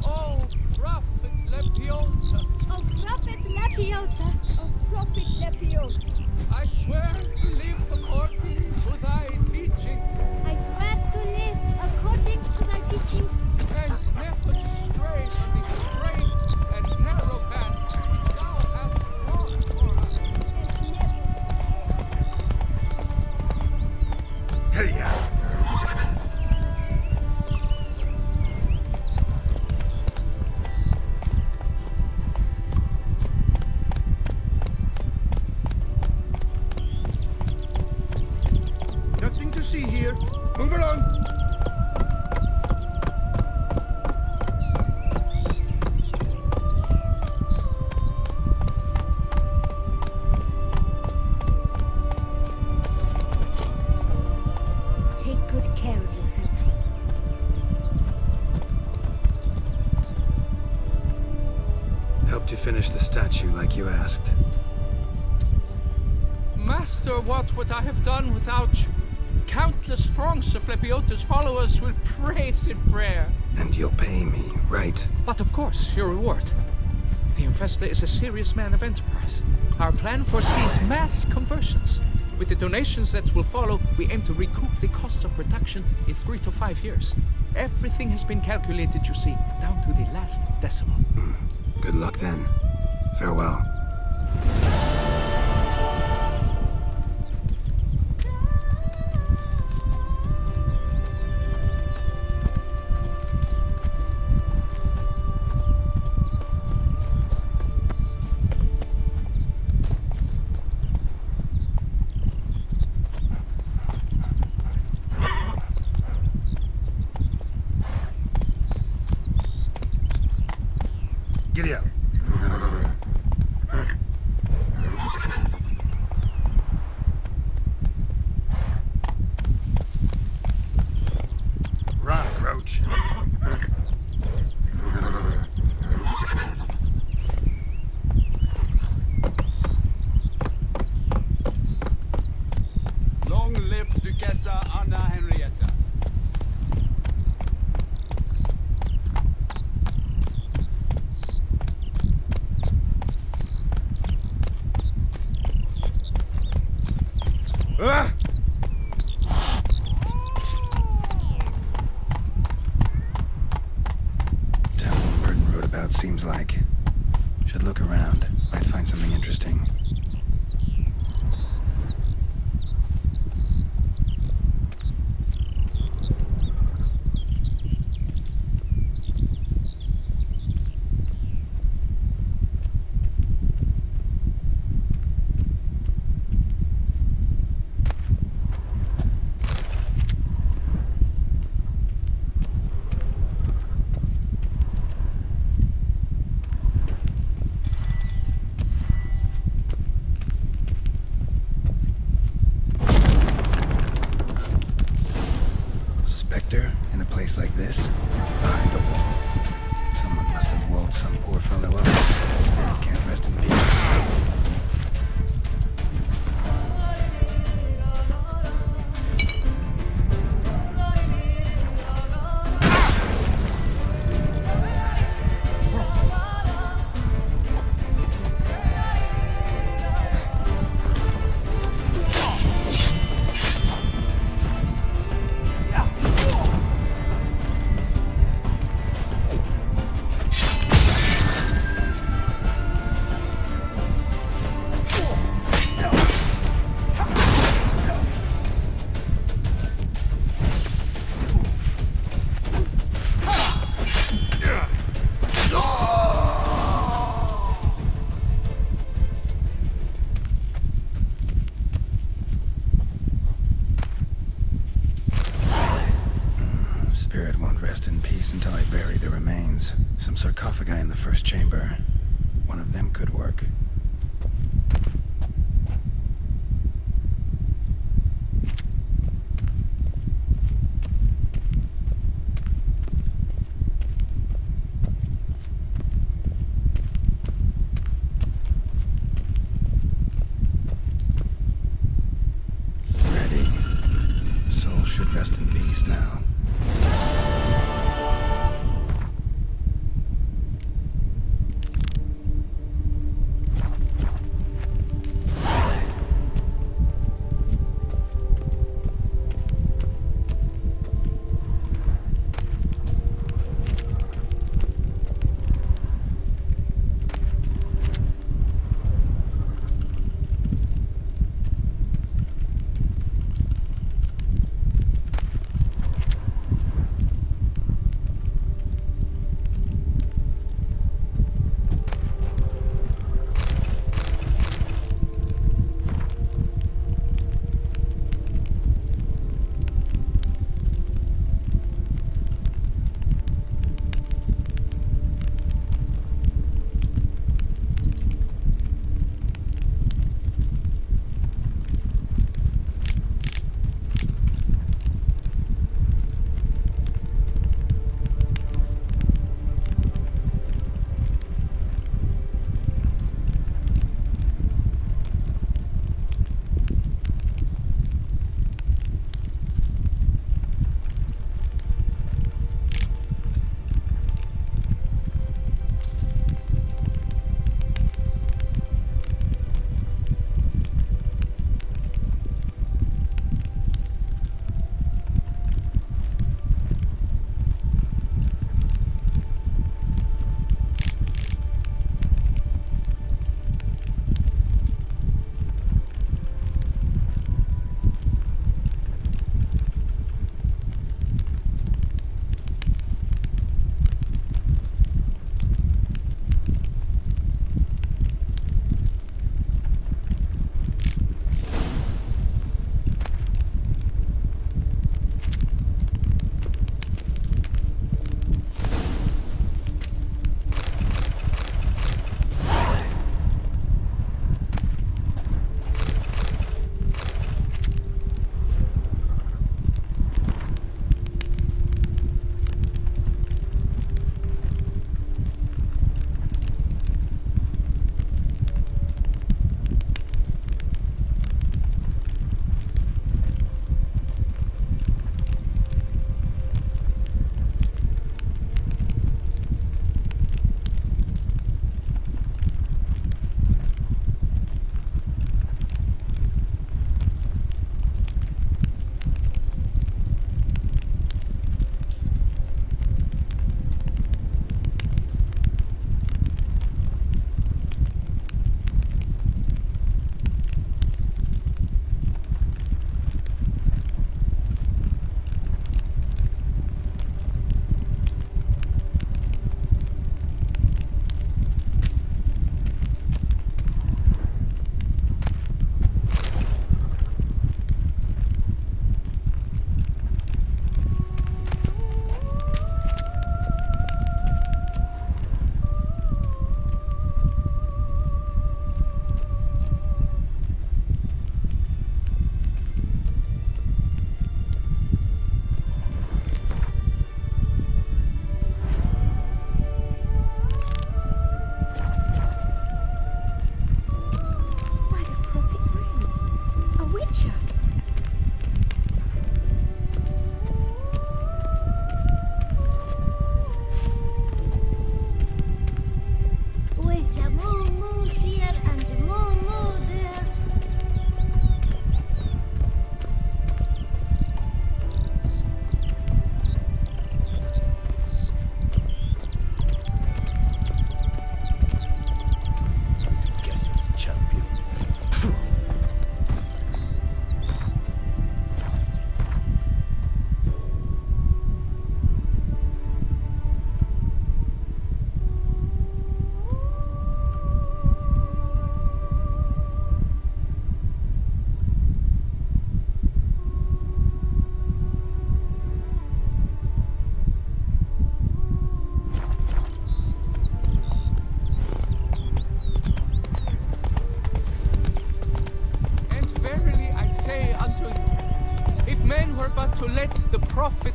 O prophet Lepiota, Oh, Prophet Lepiota, Oh, Prophet Lepiota, I swear to live according to thy teachings, I swear to live according to thy teachings, and never to stray from the straight and narrow path which thou hast trod for us. and never Hey, yeah. Nothing to see here. Move along. take good care of yourself. Helped you finish the statue like you asked. Master, what would I have done without you? Countless throngs of Lepiotus' followers will praise in prayer. And you'll pay me, right? But of course, your reward. The Infesta is a serious man of enterprise. Our plan foresees mass conversions. With the donations that will follow, we aim to recoup the costs of production in 3 to 5 years. Everything has been calculated, you see, down to the last decimal. Good luck then. Farewell. Giddy up. Run, Roach. Long live Duchessa Anna Henrietta. Ah! Town Burton wrote about seems like. Should look around. Might find something interesting. Spectre in a place like this? Behind a wall. Someone must have walled some poor fellow up. Spirit can't rest in peace. Spirit won't rest in peace until I bury the remains. Some sarcophagi in the first chamber. One of them could work.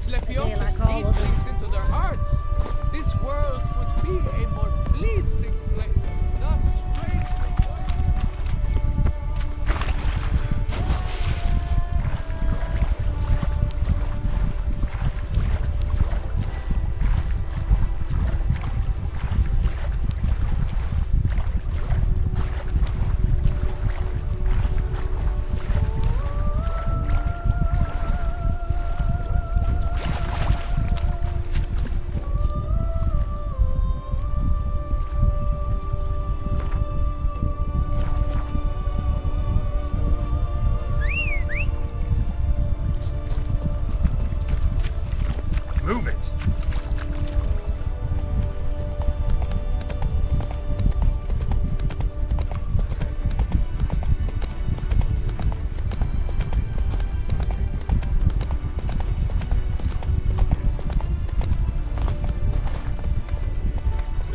Lepiotus' teachings into their hearts, this world would be a more pleasing place. Thus, strangely. Move it!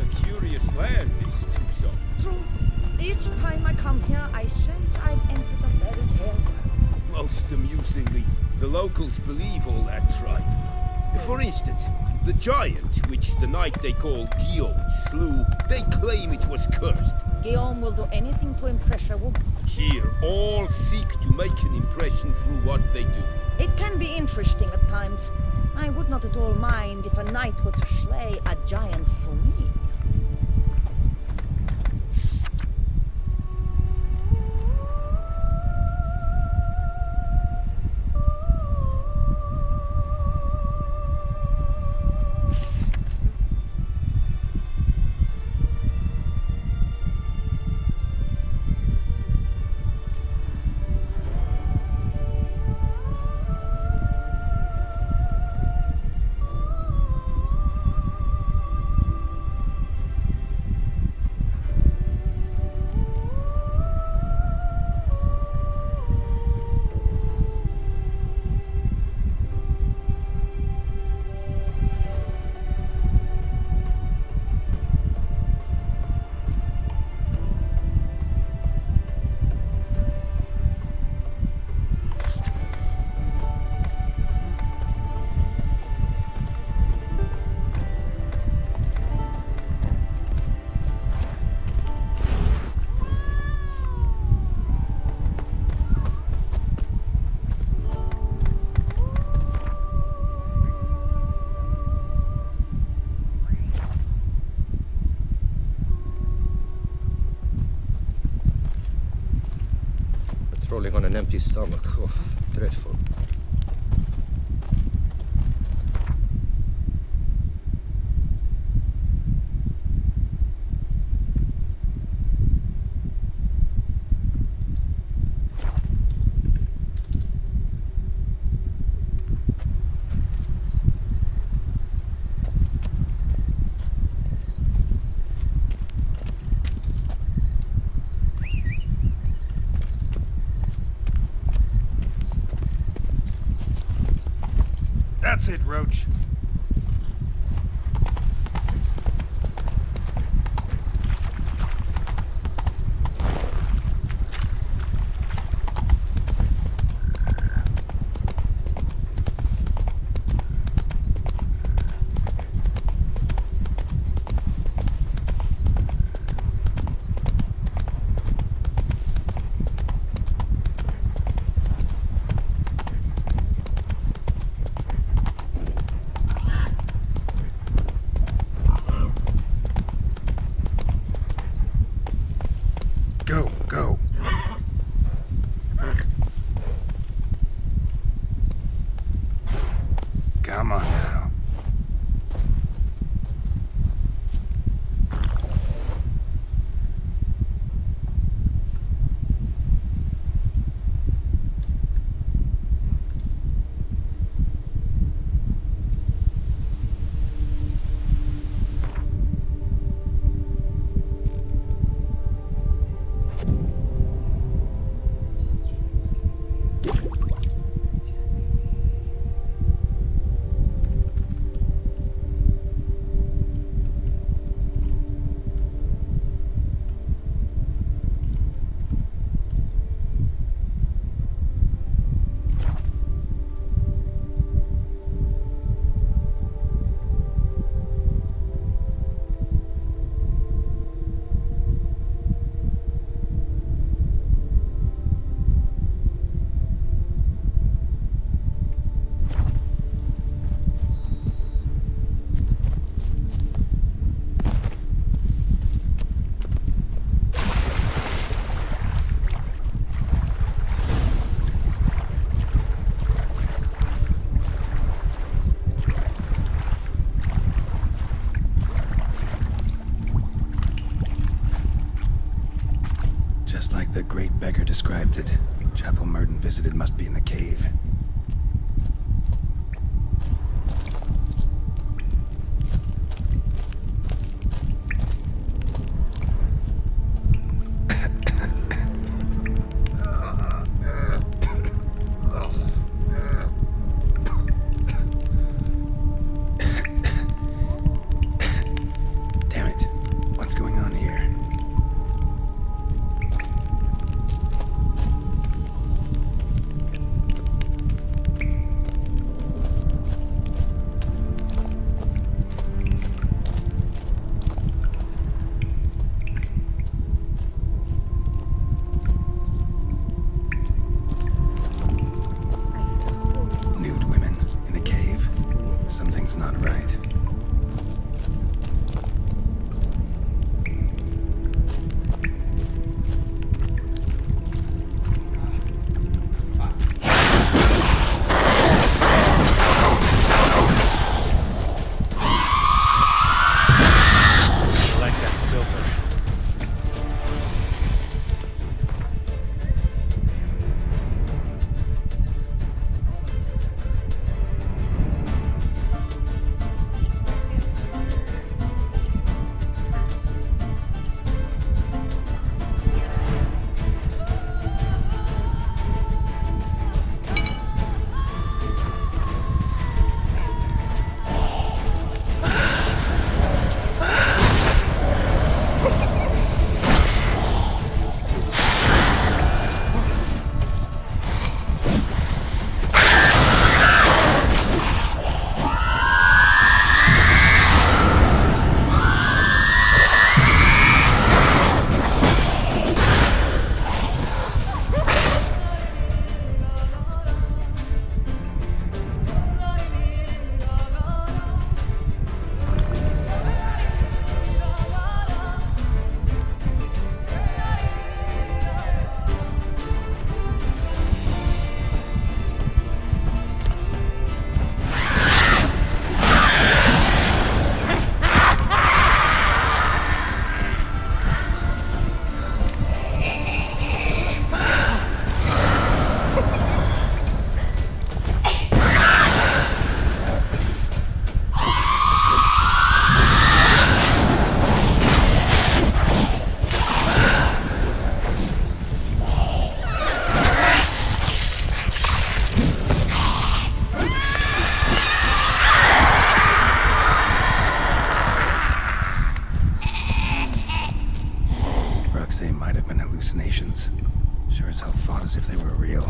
A curious land, this Tucson. True. Each time I come here, I sense I've entered a fairy tale world. Most amusingly, the locals believe all that tripe. For instance, the giant, which the knight they call Guillaume slew, they claim it was cursed. Guillaume will do anything to impress a woman. Here, all seek to make an impression through what they do. It can be interesting at times. I would not at all mind if a knight were to slay a giant for me. Patrolling on an empty stomach. Oh, dreadful. That's it, Roach. The great beggar described it. Chapel Merton visited must be in the cave. Damn it. What's going on here? Nude women in a cave. Something's not right. I like that silver. Roxane might have been hallucinations. Sure as hell fought as if they were real.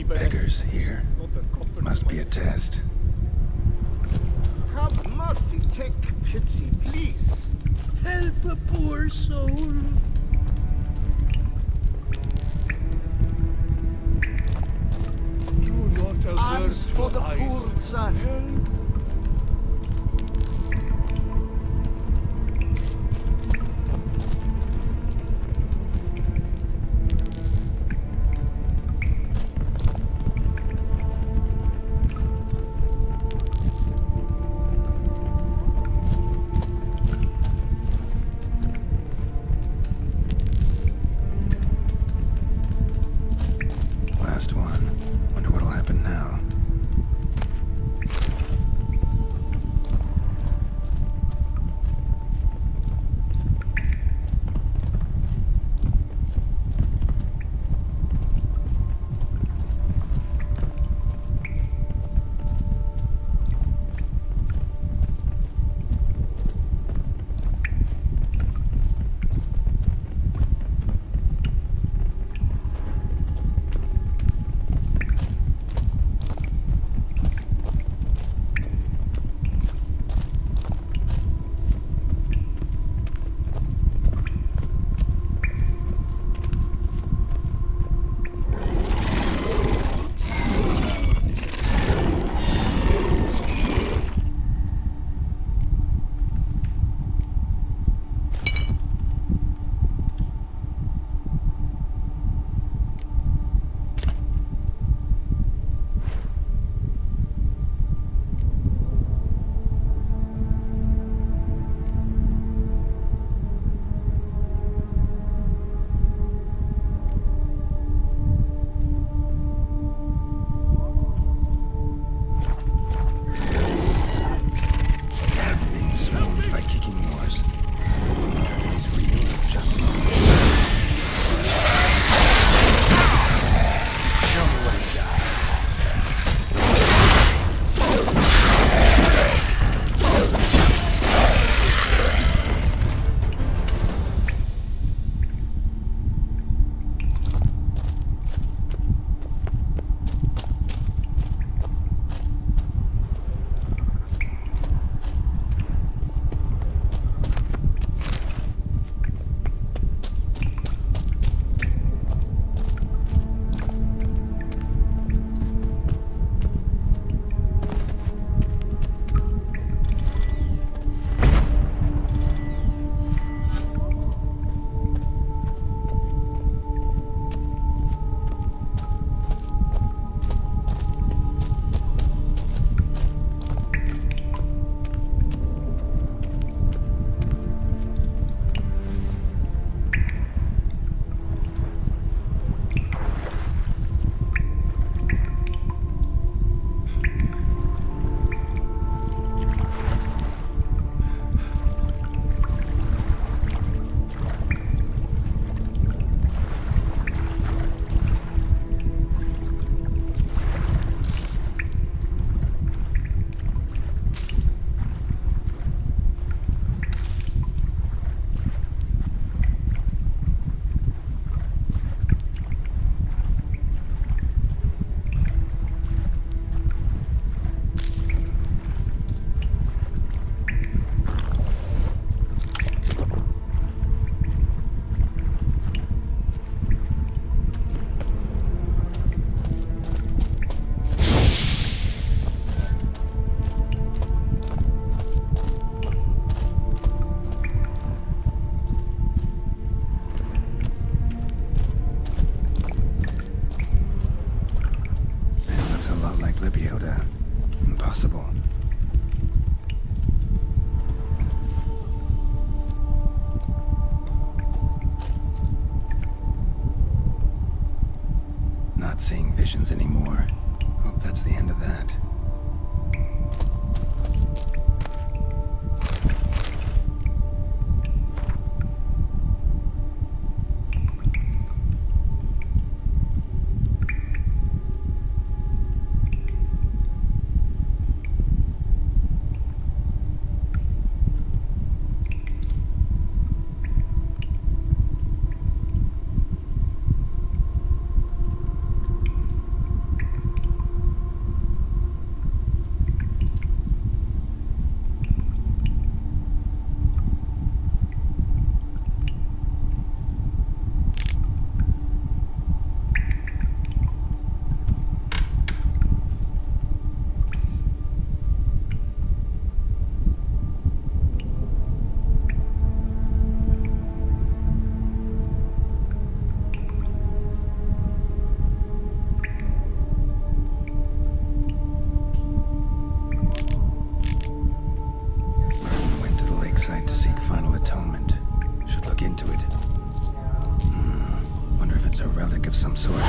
Beggars here. Must be a test. Have mercy, take pity, please. Help a poor soul. Do not avert Arms for the your eyes. poor, son. Last one. Wonder what'll happen now. seeing visions anymore. Hope that's the end of that. To seek final atonement. Should look into it. Wonder if it's a relic of some sort.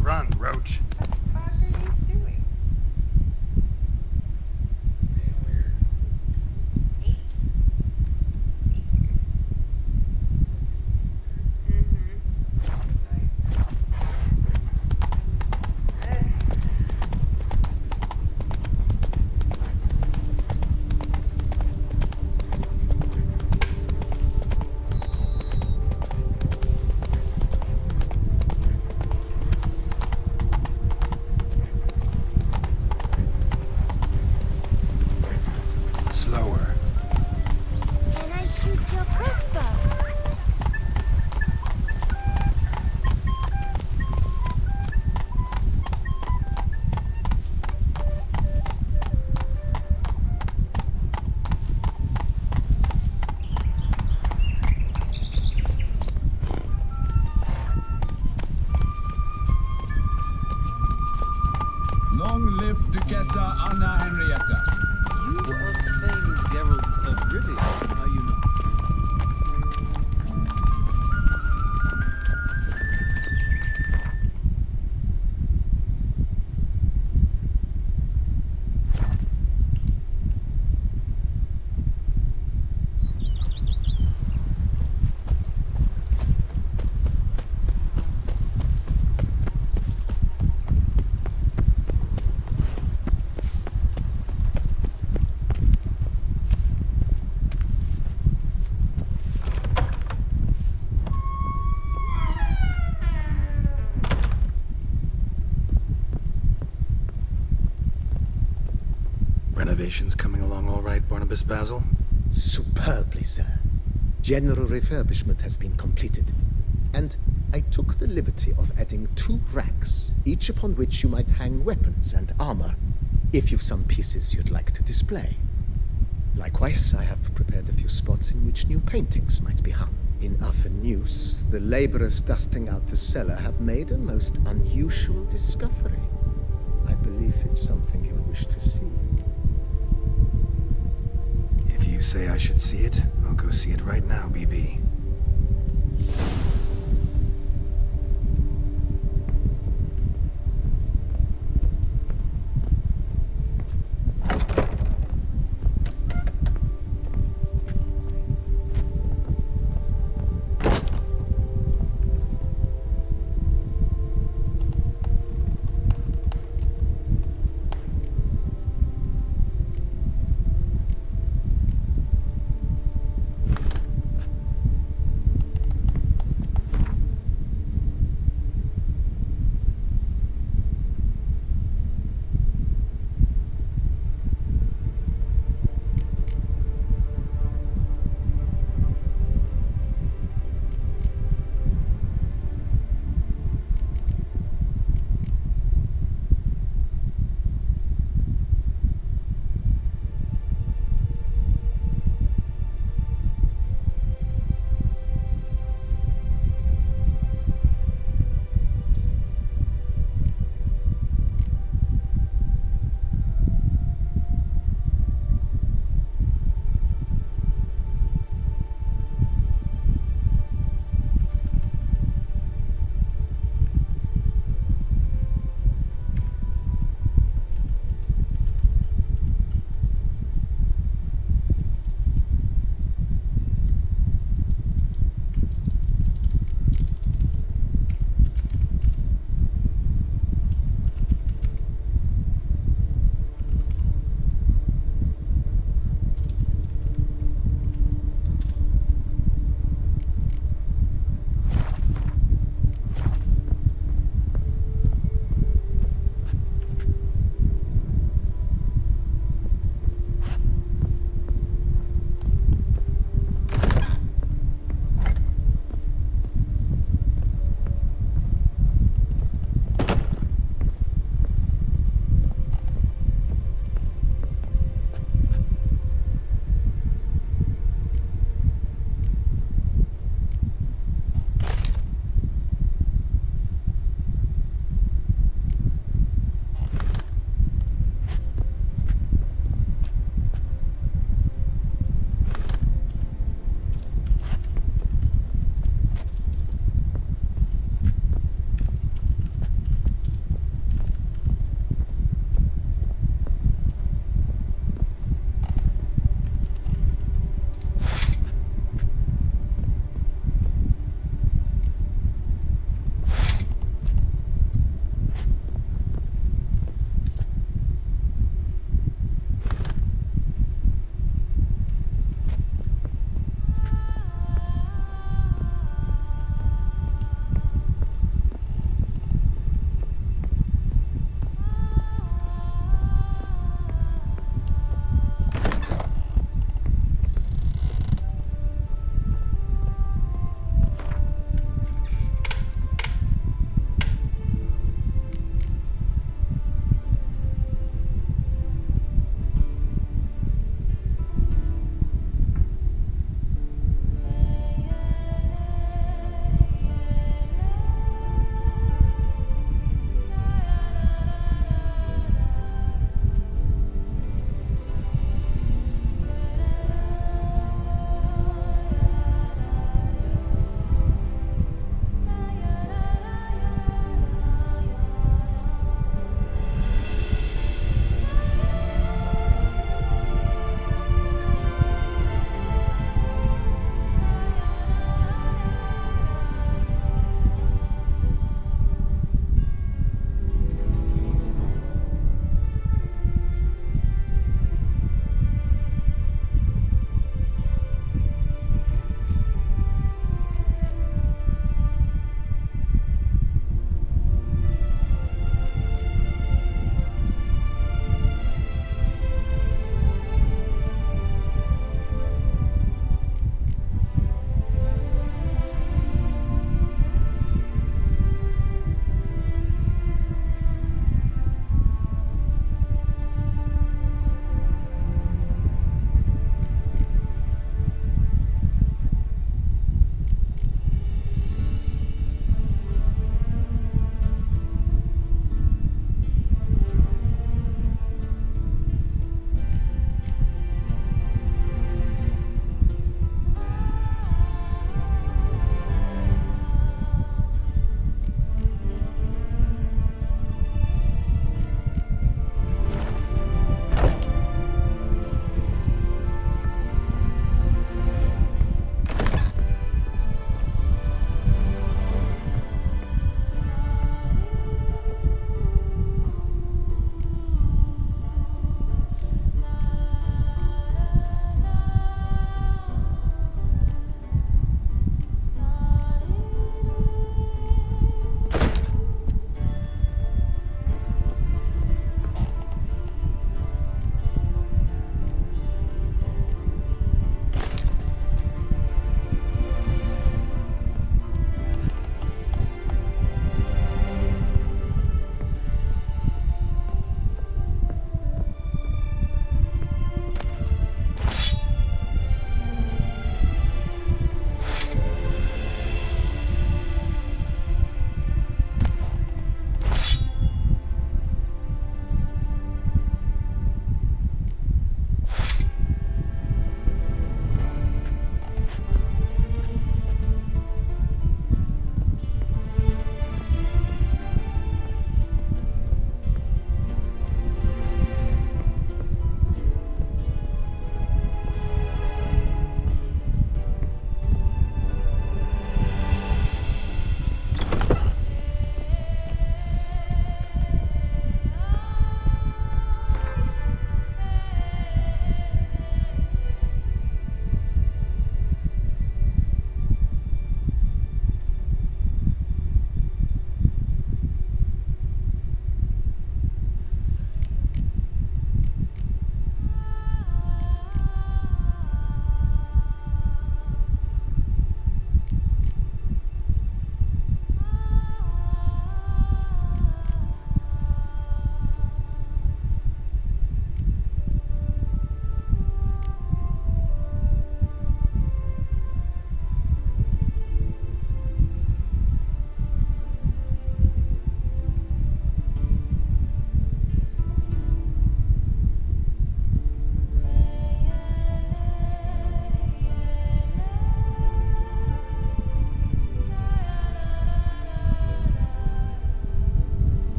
Run, Roach. What the fuck are you doing? Being weird. 8. Renovations coming along all right, Barnabas Basil? Superbly, sir. General refurbishment has been completed. And I took the liberty of adding 2 racks, each upon which you might hang weapons and armor, if you've some pieces you'd like to display. Likewise, I have prepared a few spots in which new paintings might be hung. In other news, the laborers dusting out the cellar have made a most unusual discovery. I believe it's something you'll wish to see. If you say I should see it, I'll go see it right now, BB.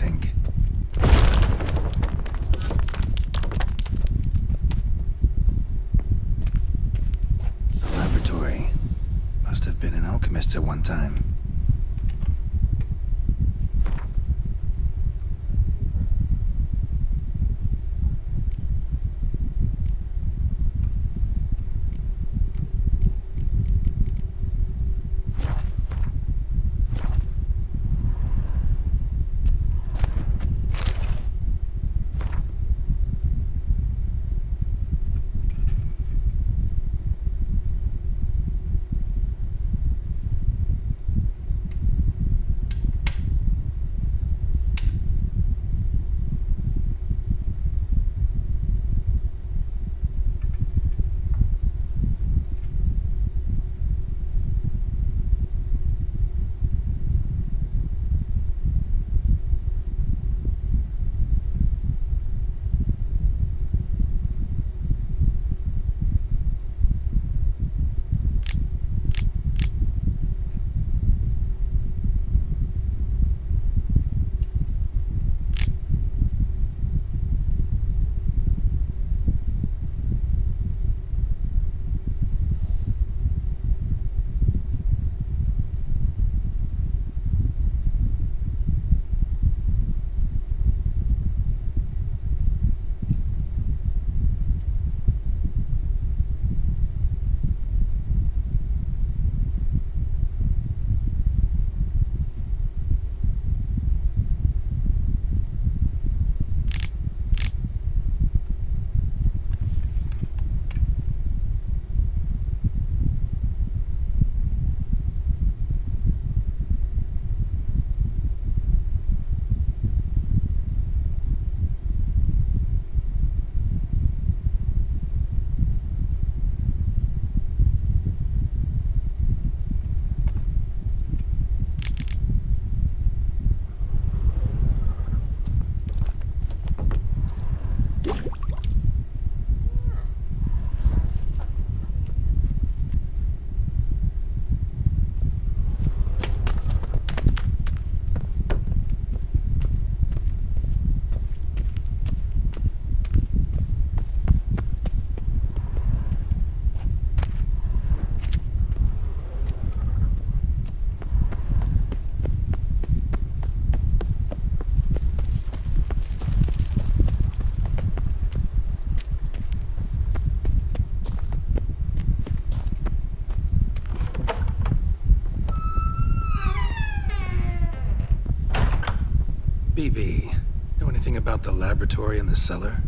think. The laboratory must have been an alchemist at one time. BB, know anything about the laboratory in the cellar?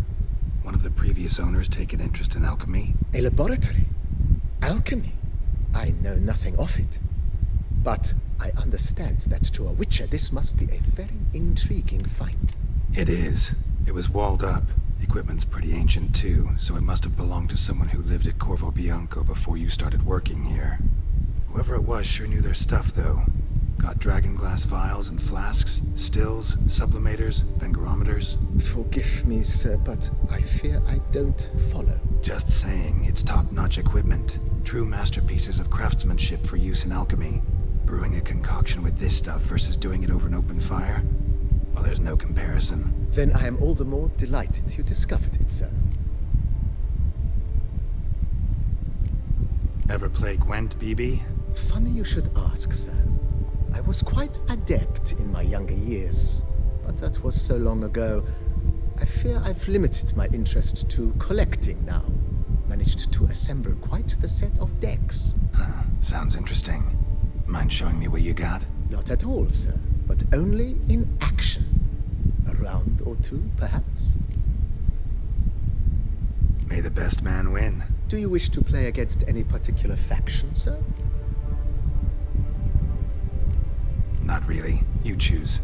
One of the previous owners take an interest in alchemy? A laboratory? Alchemy? I know nothing of it. But I understand that to a witcher this must be a very intriguing find. It is. It was walled up. Equipment's pretty ancient too, so it must have belonged to someone who lived at Corvo Bianco before you started working here. Whoever it was sure knew their stuff though. Got dragonglass vials and flasks, stills, sublimators, vengerometers. Forgive me, sir, but I fear I don't follow. Just saying, it's top-notch equipment. True masterpieces of craftsmanship for use in alchemy. Brewing a concoction with this stuff versus doing it over an open fire? Well, there's no comparison. Then I am all the more delighted you discovered it, sir. Ever play Gwent, BB? Funny you should ask, sir. I was quite adept in my younger years, but that was so long ago. I fear I've limited my interest to collecting now. Managed to assemble quite the set of decks. Huh, sounds interesting. Mind showing me what you got? Not at all, sir, but only in action. A round or two, perhaps? May the best man win. Do you wish to play against any particular faction, sir? Not really. You choose.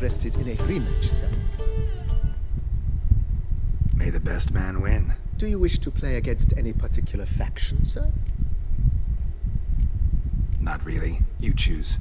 interested in a rematch, sir? May the best man win. Do you wish to play against any particular faction, sir? Not really. You choose.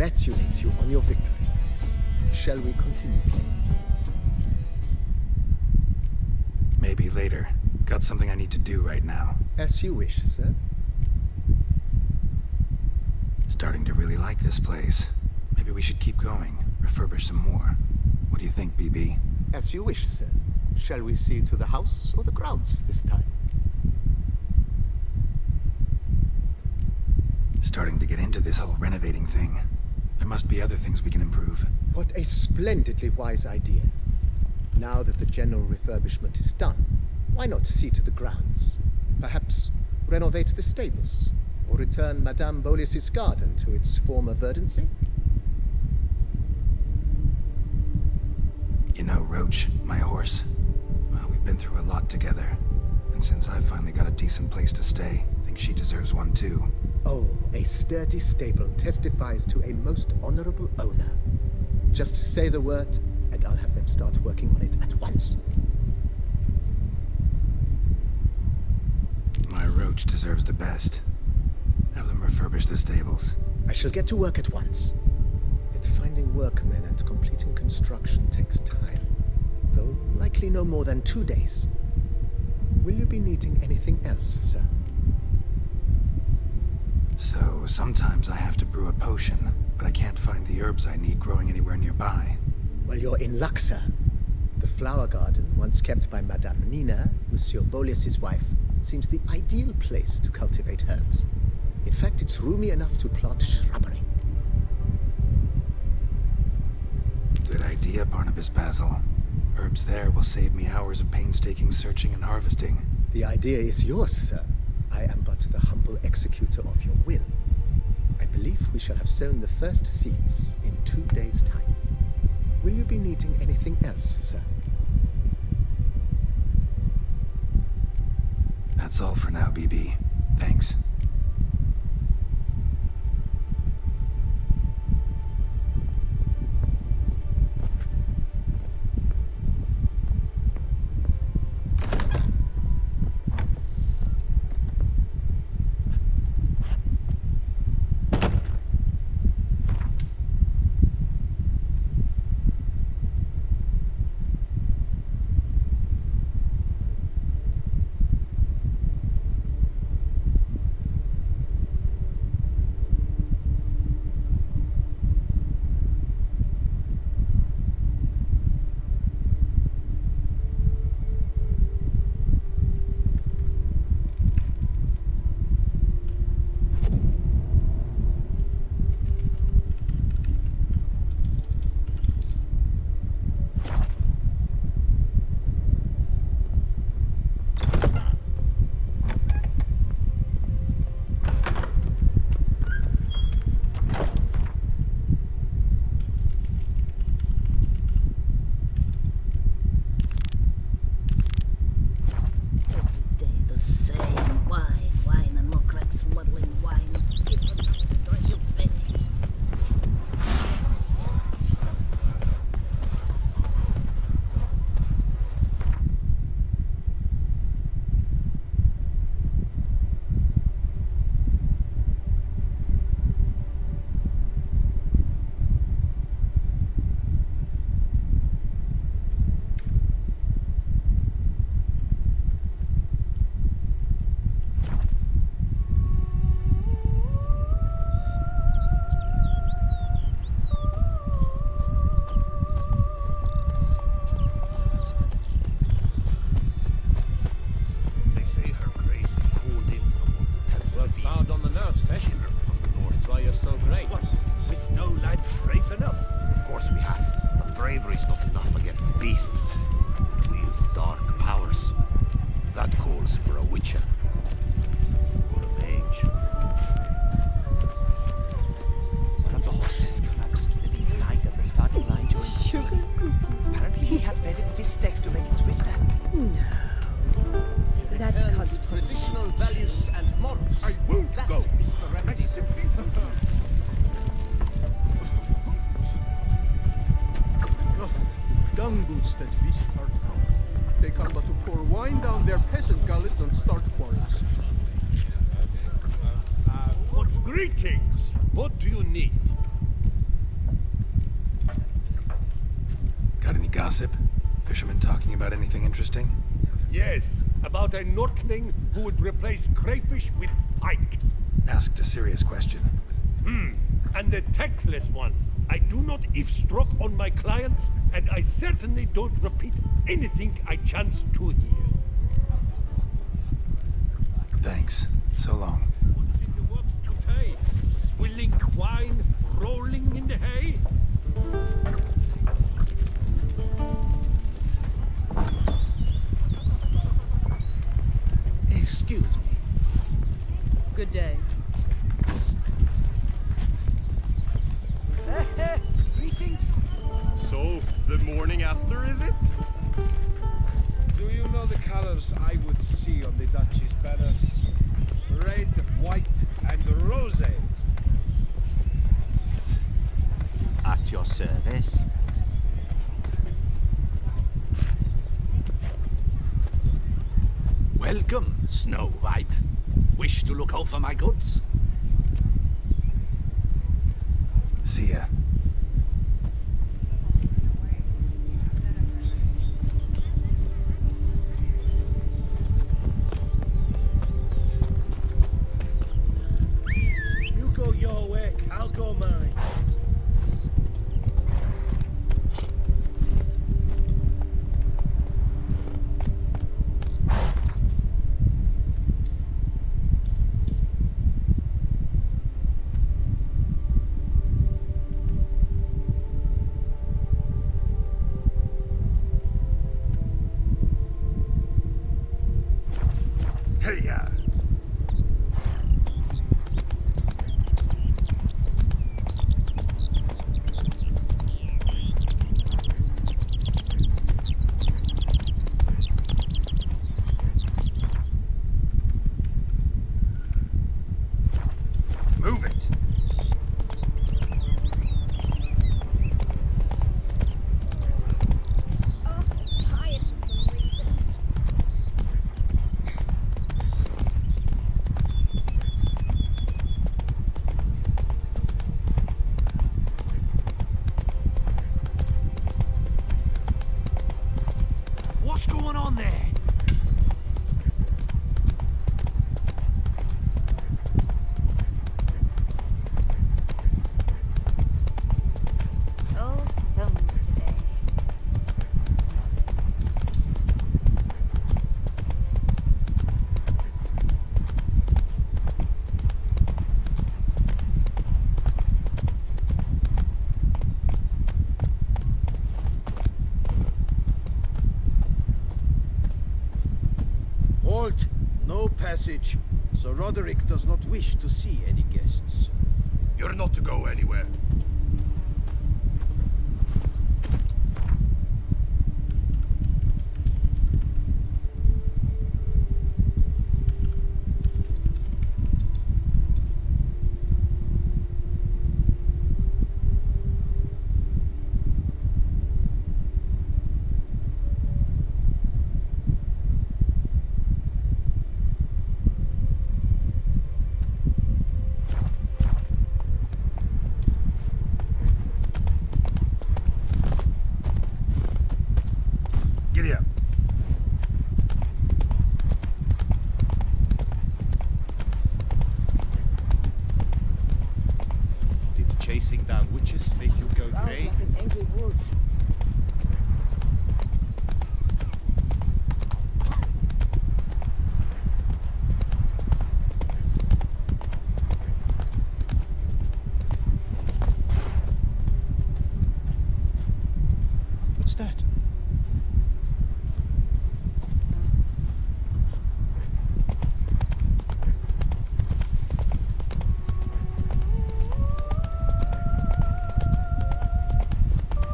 congratulates you on your victory. Shall we continue playing? Maybe later. Got something I need to do right now. As you wish, sir. Starting to really like this place. Maybe we should keep going, refurbish some more. What do you think, BB? As you wish, sir. Shall we see to the house or the grounds this time? Starting to get into this whole renovating thing. There must be other things we can improve. What a splendidly wise idea. Now that the general refurbishment is done, why not see to the grounds? Perhaps renovate the stables, or return Madame Bolis's garden to its former verdancy? You know, Roach, my horse. Well, we've been through a lot together. And since I finally got a decent place to stay, I think she deserves one too. Oh, a sturdy stable testifies to a most honorable owner. Just say the word, and I'll have them start working on it at once. My Roach deserves the best. Have them refurbish the stables. I shall get to work at once. Yet finding workmen and completing construction takes time, though likely no more than 2 days. Will you be needing anything else, sir? So, sometimes I have to brew a potion, but I can't find the herbs I need growing anywhere nearby. Well, you're in luck, sir. The flower garden, once kept by Madame Nina, Monsieur Bolis's wife, seems the ideal place to cultivate herbs. In fact, it's roomy enough to plant shrubbery. Good idea, Barnabas Basil. Herbs there will save me hours of painstaking searching and harvesting. The idea is yours, sir. I am but the humble executor of your will. I believe we shall have sown the first seeds in 2 days' time. Will you be needing anything else, sir? That's all for now, BB. Thanks. Greetings! What do you need? Got any gossip? Fishermen talking about anything interesting? Yes, about a Norkling who would replace crayfish with pike. Asked a serious question. And the tactless one. I do not eavesdrop on my clients, and I certainly don't repeat anything I chance to hear. Thanks. So long. What is in the works today? Swilling wine, rolling in the hay? Excuse me. Good day. Greetings. So, the morning after, is it? Do you know the colors I would see on the Duchy's banners? Red, white, and rose. At your service. Welcome, Snow White. Wish to look out for my goods? See ya. You go your way, I'll go mine. Hey-ya! Move it! Oh, tired for some reason. What's going on there? Oh, thumbs today. Halt! No passage. Sir Roderick does not wish to see any guests. You're not to go anywhere. Giddy up. Did chasing down witches make you go Sounds grey? like an angry wolf. What's that?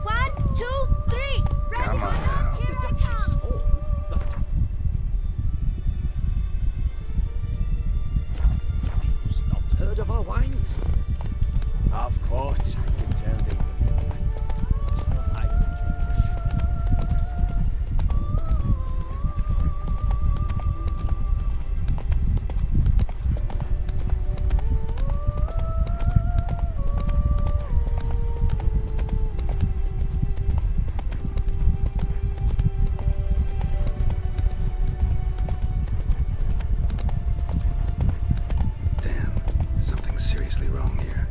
One, two, three. Ready, Come on my now. lords, here I come. You've not heard of our wines? Of course, I can tell they will. I Damn, something's seriously wrong here.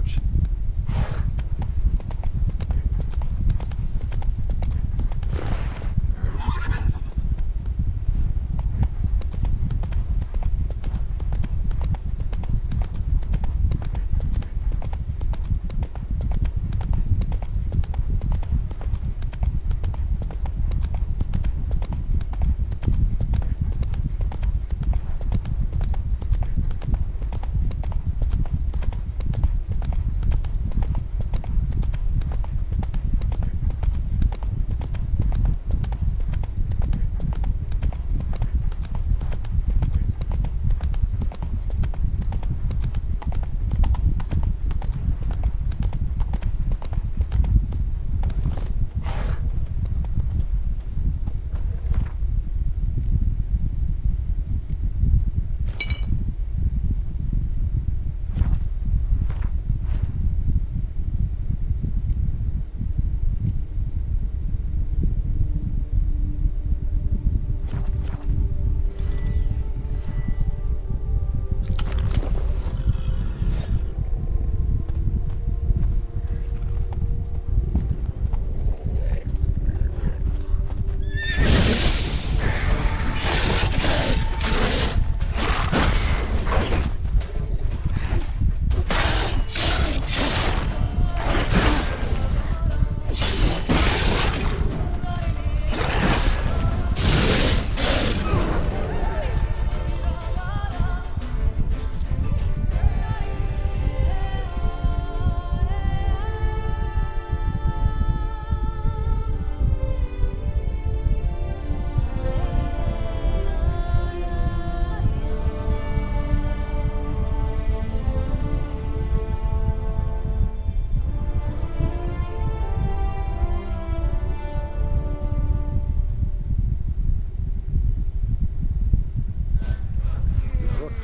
approach.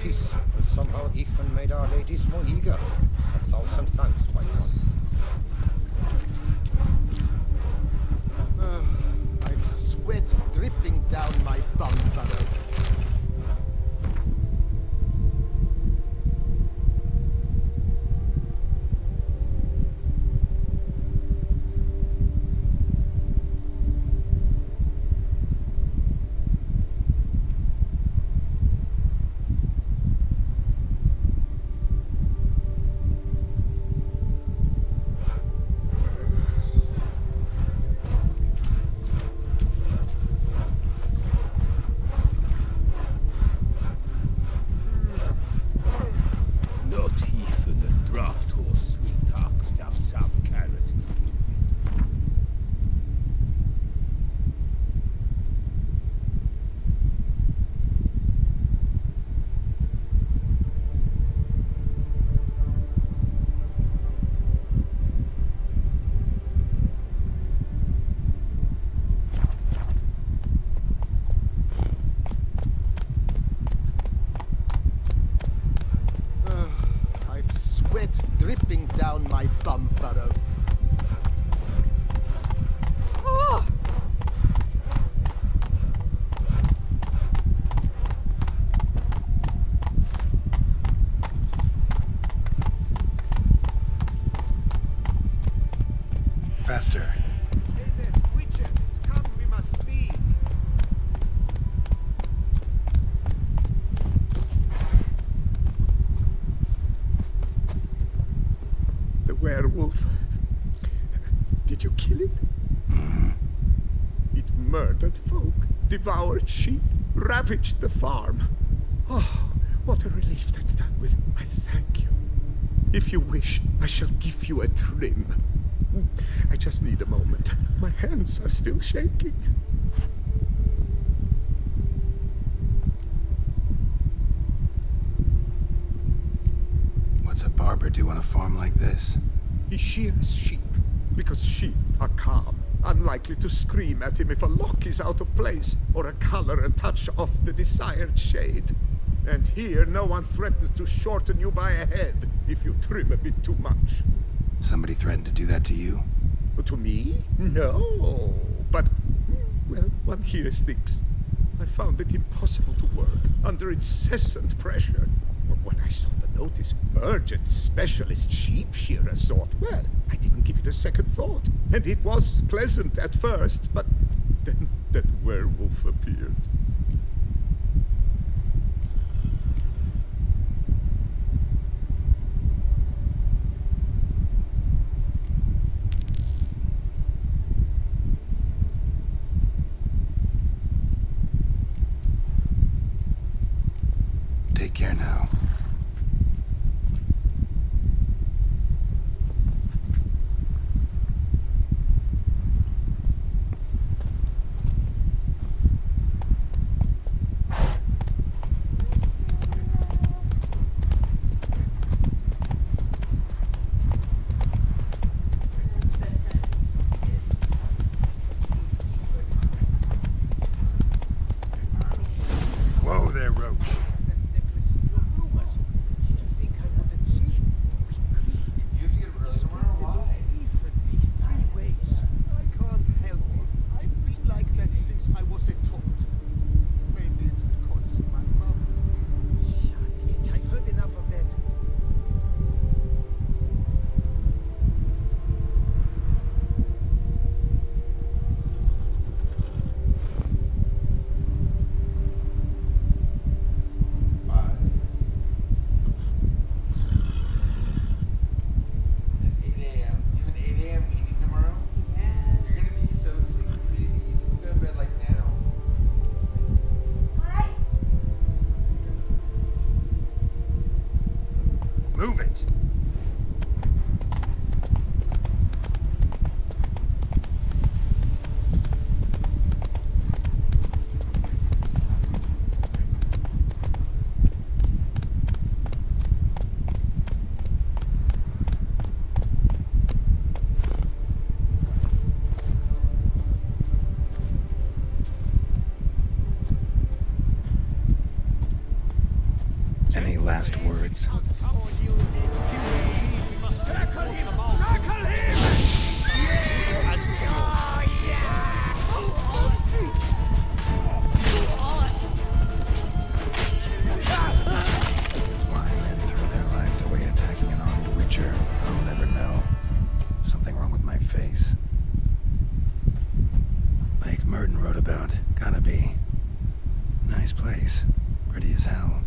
Peace has somehow even made our ladies more eager. 1,000 thanks, white one. I've sweat dripping down my bum furrow. Dripping down my bum furrow. Oh! Faster. Hey there, Witcher. Come, we must speak. The werewolf. Did you kill it? It murdered folk, devoured sheep, ravaged the farm. Oh, what a relief that's done with. I thank you. If you wish, I shall give you a trim. I just need a moment. My hands are still shaking. What's a barber do on a farm like this? He shears sheep, because sheep are calm, unlikely to scream at him if a lock is out of place, or a color a touch off the desired shade. And here no one threatens to shorten you by a head if you trim a bit too much. Somebody threatened to do that to you? To me? No. But, well, one hears things. I found it impossible to work under incessant pressure. When I saw the notice urgent specialist sheep shearer sort, well, I didn't give it a second thought. And it was pleasant at first, but then that werewolf appeared. Take care now. Whoa there, Roach. Move it! Any last words? Circle him! Circle him! Why men throw their lives away attacking an armed witcher? I'll never know. Something wrong with my face. Lake Merton wrote about. Gotta be. Nice place. Pretty as hell.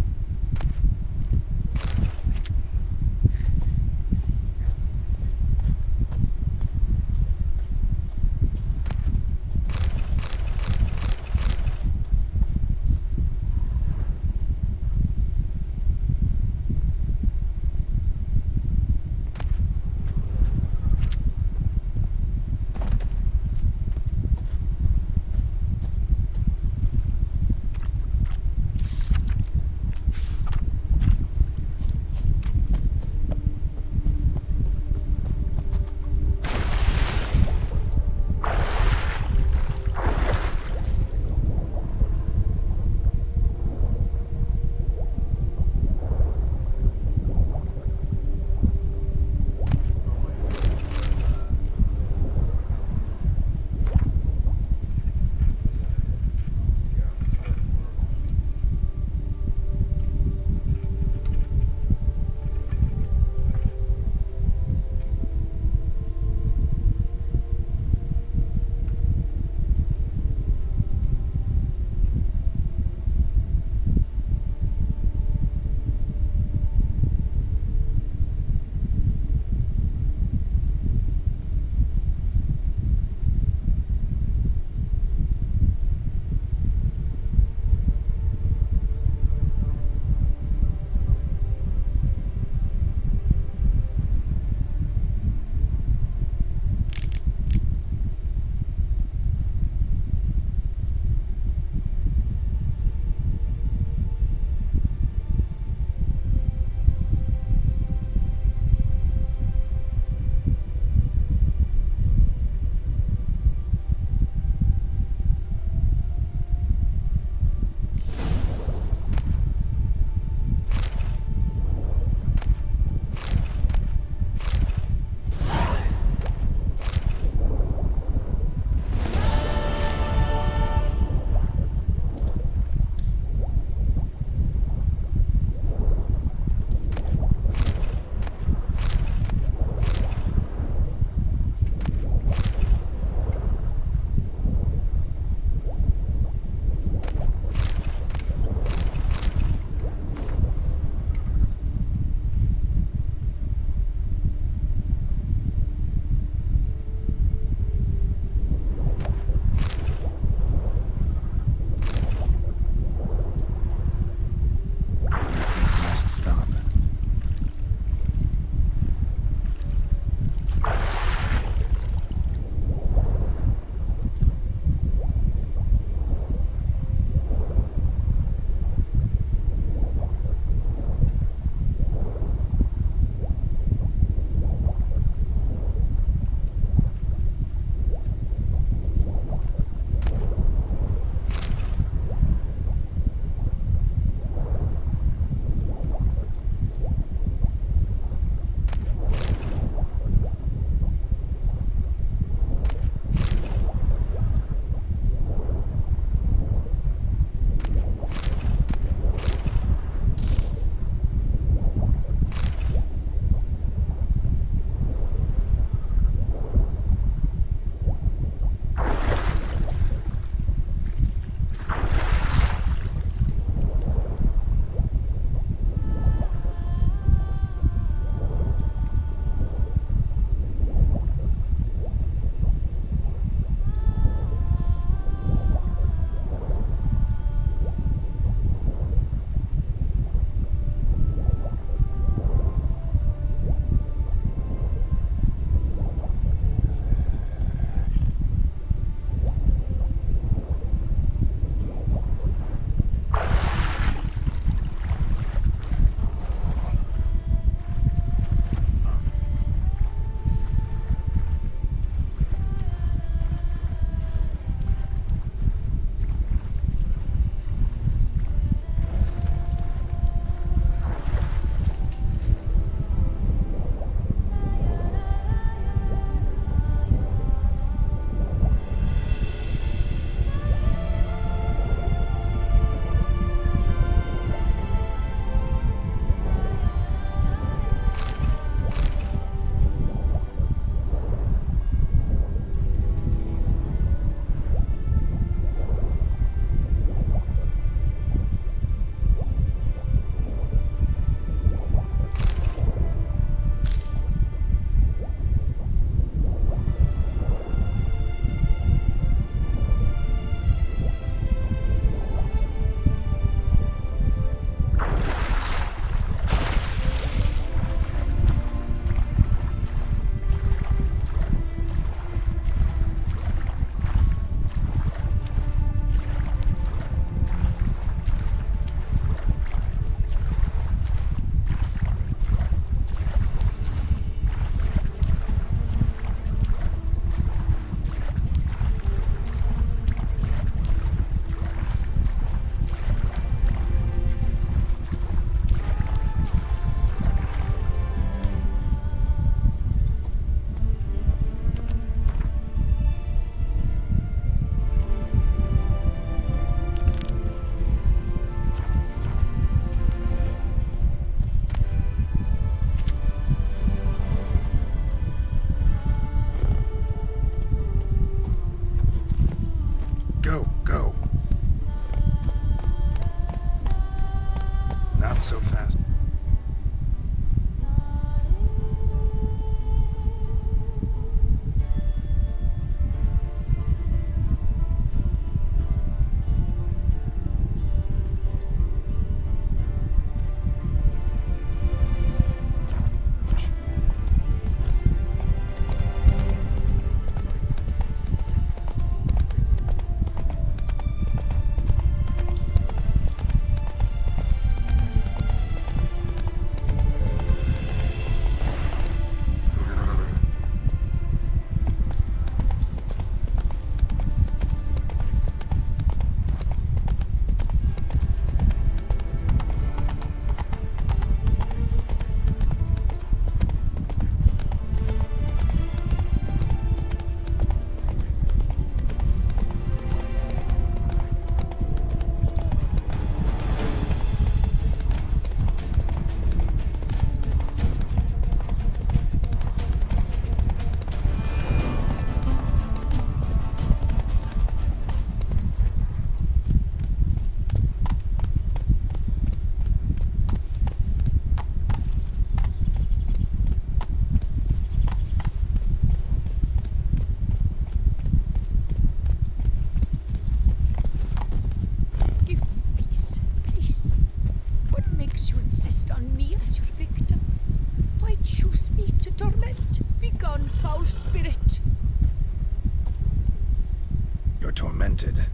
You're tormented.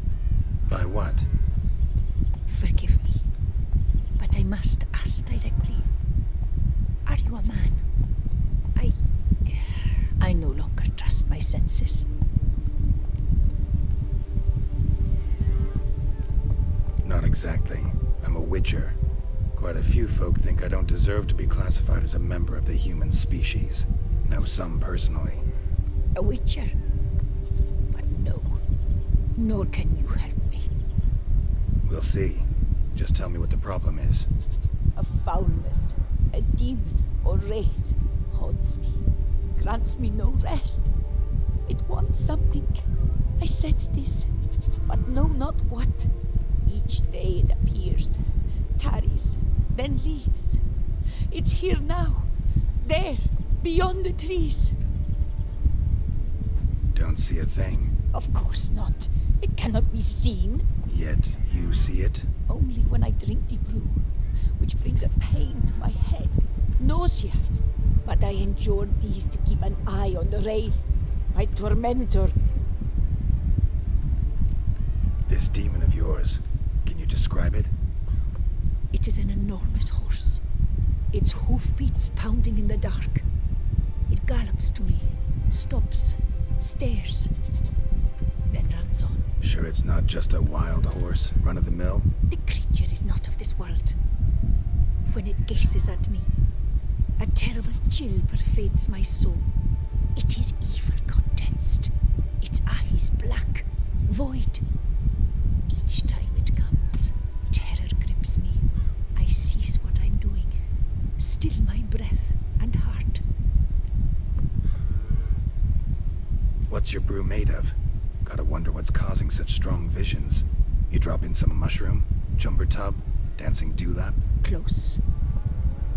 By what? Forgive me, but I must ask directly. Are you a man? I no longer trust my senses. Not exactly. I'm a witcher. Quite a few folk think I don't deserve to be classified as a member of the human species. Know some personally. A witcher? But no. Nor can you help me. We'll see. Just tell me what the problem is. A foulness, a demon or wraith haunts me, grants me no rest. It wants something. I sense this, but know not what. Each day it appears, tarries, then leaves. It's here now, there, beyond the trees. Don't see a thing. Of course not. It cannot be seen. Yet you see it? Only when I drink the brew, which brings a pain to my head, nausea. But I endured these to keep an eye on the wraith, my tormentor. This demon of yours, can you describe it? It is an enormous horse. Its hoofbeats pounding in the dark. It gallops to me, stops, stares, then runs on. Sure it's not just a wild horse, run-of-the-mill? The creature is not of this world. When it gazes at me, a terrible chill pervades my soul. It is evil condensed. Its eyes black, void. Each time it comes, terror grips me. I cease what I'm doing, still my breath and heart. What's your brew made of? Gotta wonder what's causing such strong visions. You drop in some mushroom, jumper tub, dancing dewlap? Close.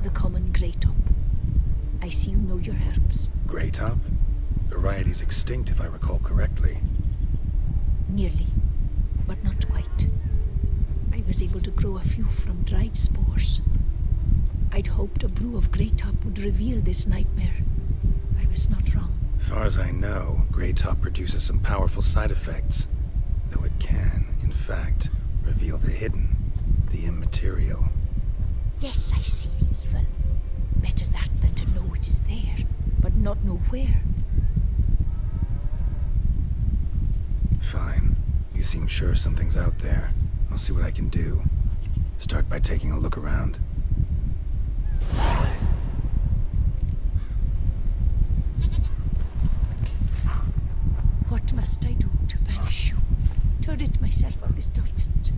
The common grey top. I see you know your herbs. Grey top? Variety's extinct if I recall correctly. Nearly, but not quite. I was able to grow a few from dried spores. I'd hoped a brew of grey top would reveal this nightmare. I was not wrong. As far as I know, grey top produces some powerful side effects. Though it can, in fact, reveal the hidden, the immaterial. Yes, I see the evil. Better that than to know it is there, but not know where. Fine. You seem sure something's out there. I'll see what I can do. Start by taking a look around. What must I do to banish you? To rid myself of this torment?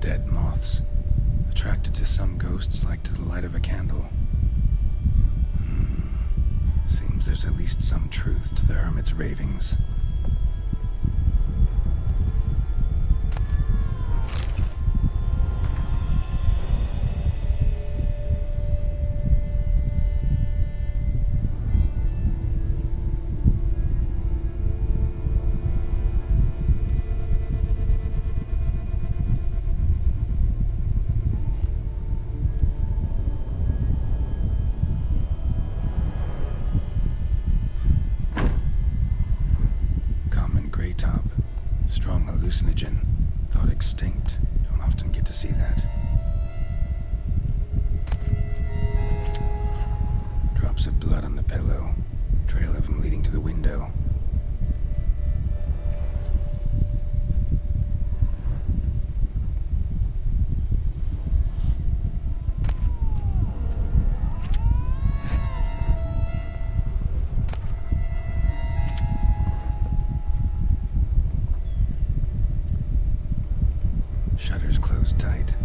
Dead moths. Attracted to some ghosts like to the light of a candle. Seems there's at least some truth to the hermit's ravings. Strong hallucinogen. Thought extinct. Don't often get to see that. Drops of blood on the pillow. Trail of him leading to the window. Shutters closed tight.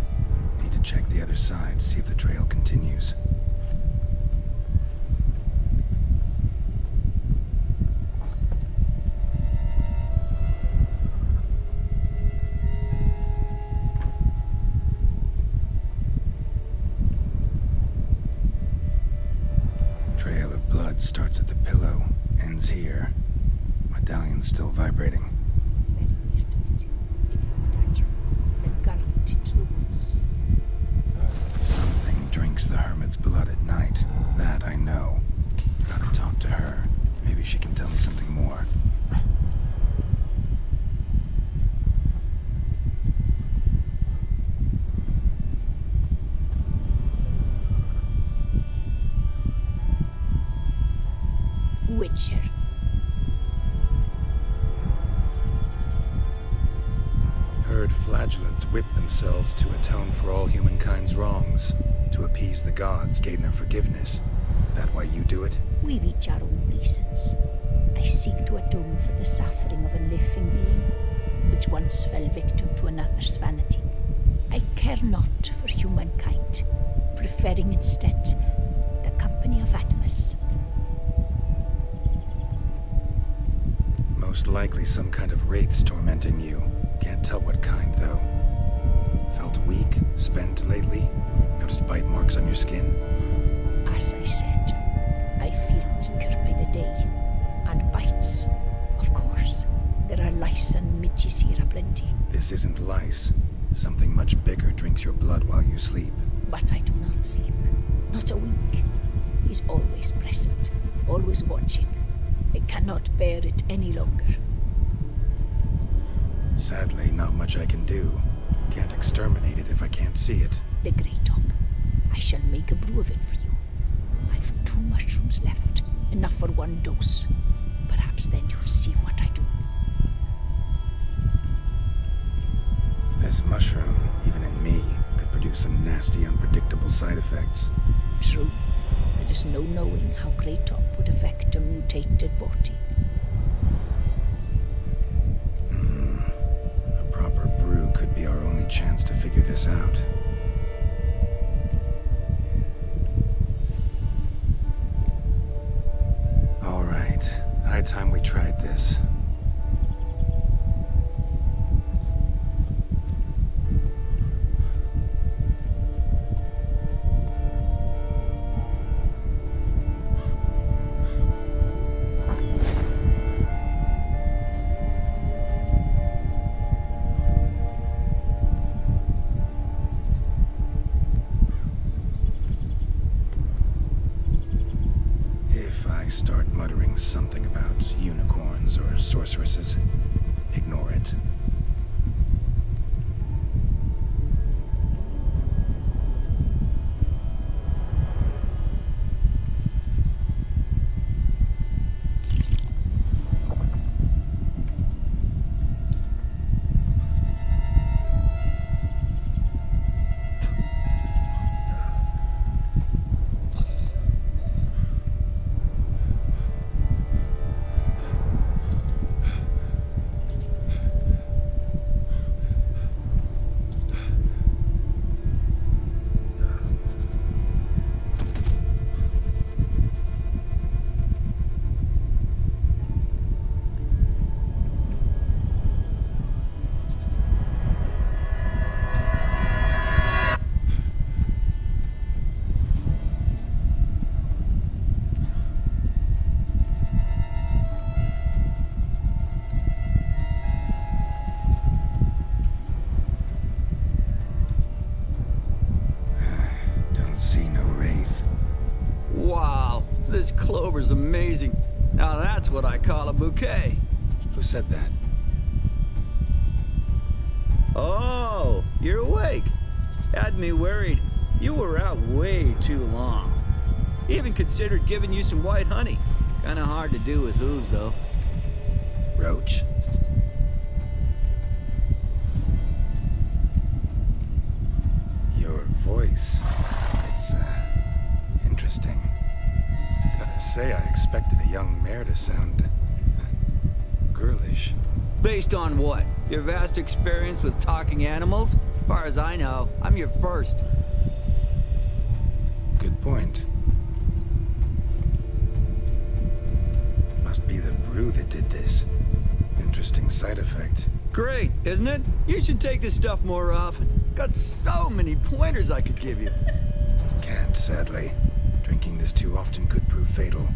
Need to check the other side, see if the trail continues. trail of blood starts at the pillow, ends here. Medallion's still vibrating. Very near to it. It looked at you, then galloped into the woods. Something drinks the hermit's blood at night. That I know. Gotta talk to her. Maybe she can tell me something more. Witcher. Heard flagellants whip themselves to atone for all humankind's wrongs. To appease the gods, gain their forgiveness. That why you do it? We've each our own reasons. I seek to atone for the suffering of a living being, which once fell victim to another's vanity. I care not for humankind, preferring instead the company of animals. Most likely some kind of wraiths tormenting you. Can't tell what kind, though. Felt weak, spent lately? Notice bite marks on your skin? As I said, I feel weaker by the day. And bites, of course. There are lice and midges here aplenty. This isn't lice. Something much bigger drinks your blood while you sleep. But I do not sleep. Not a wink. He's always present, always watching. I cannot bear it any longer. Sadly, not much I can do. Can't exterminate it if I can't see it. The Grey Top. I shall make a brew of it for you. I've 2 mushrooms left, enough for 1 dose. Perhaps then you'll see what I do. This mushroom, even in me, could produce some nasty, unpredictable side effects. True. There is no knowing how Grey Top would affect a mutated body. A proper brew could be our only chance to figure this out. All right. High time we tried this. Start muttering something about unicorns or sorceresses, ignore it. This clover's amazing. Now that's what I call a bouquet. Who said that? Oh, you're awake. Had me worried. You were out way too long. Even considered giving you some white honey. Kinda hard to do with hooves, though. Roach? Your voice. It's, interesting. Gotta say, I expected a young mare to sound girlish. Based on what? Your vast experience with talking animals? As far as I know, I'm your first. Good point. Must be the brew that did this. Interesting side effect. Great, isn't it? You should take this stuff more often. Got so many pointers I could give you. Can't, sadly. Drinking this too often could prove fatal.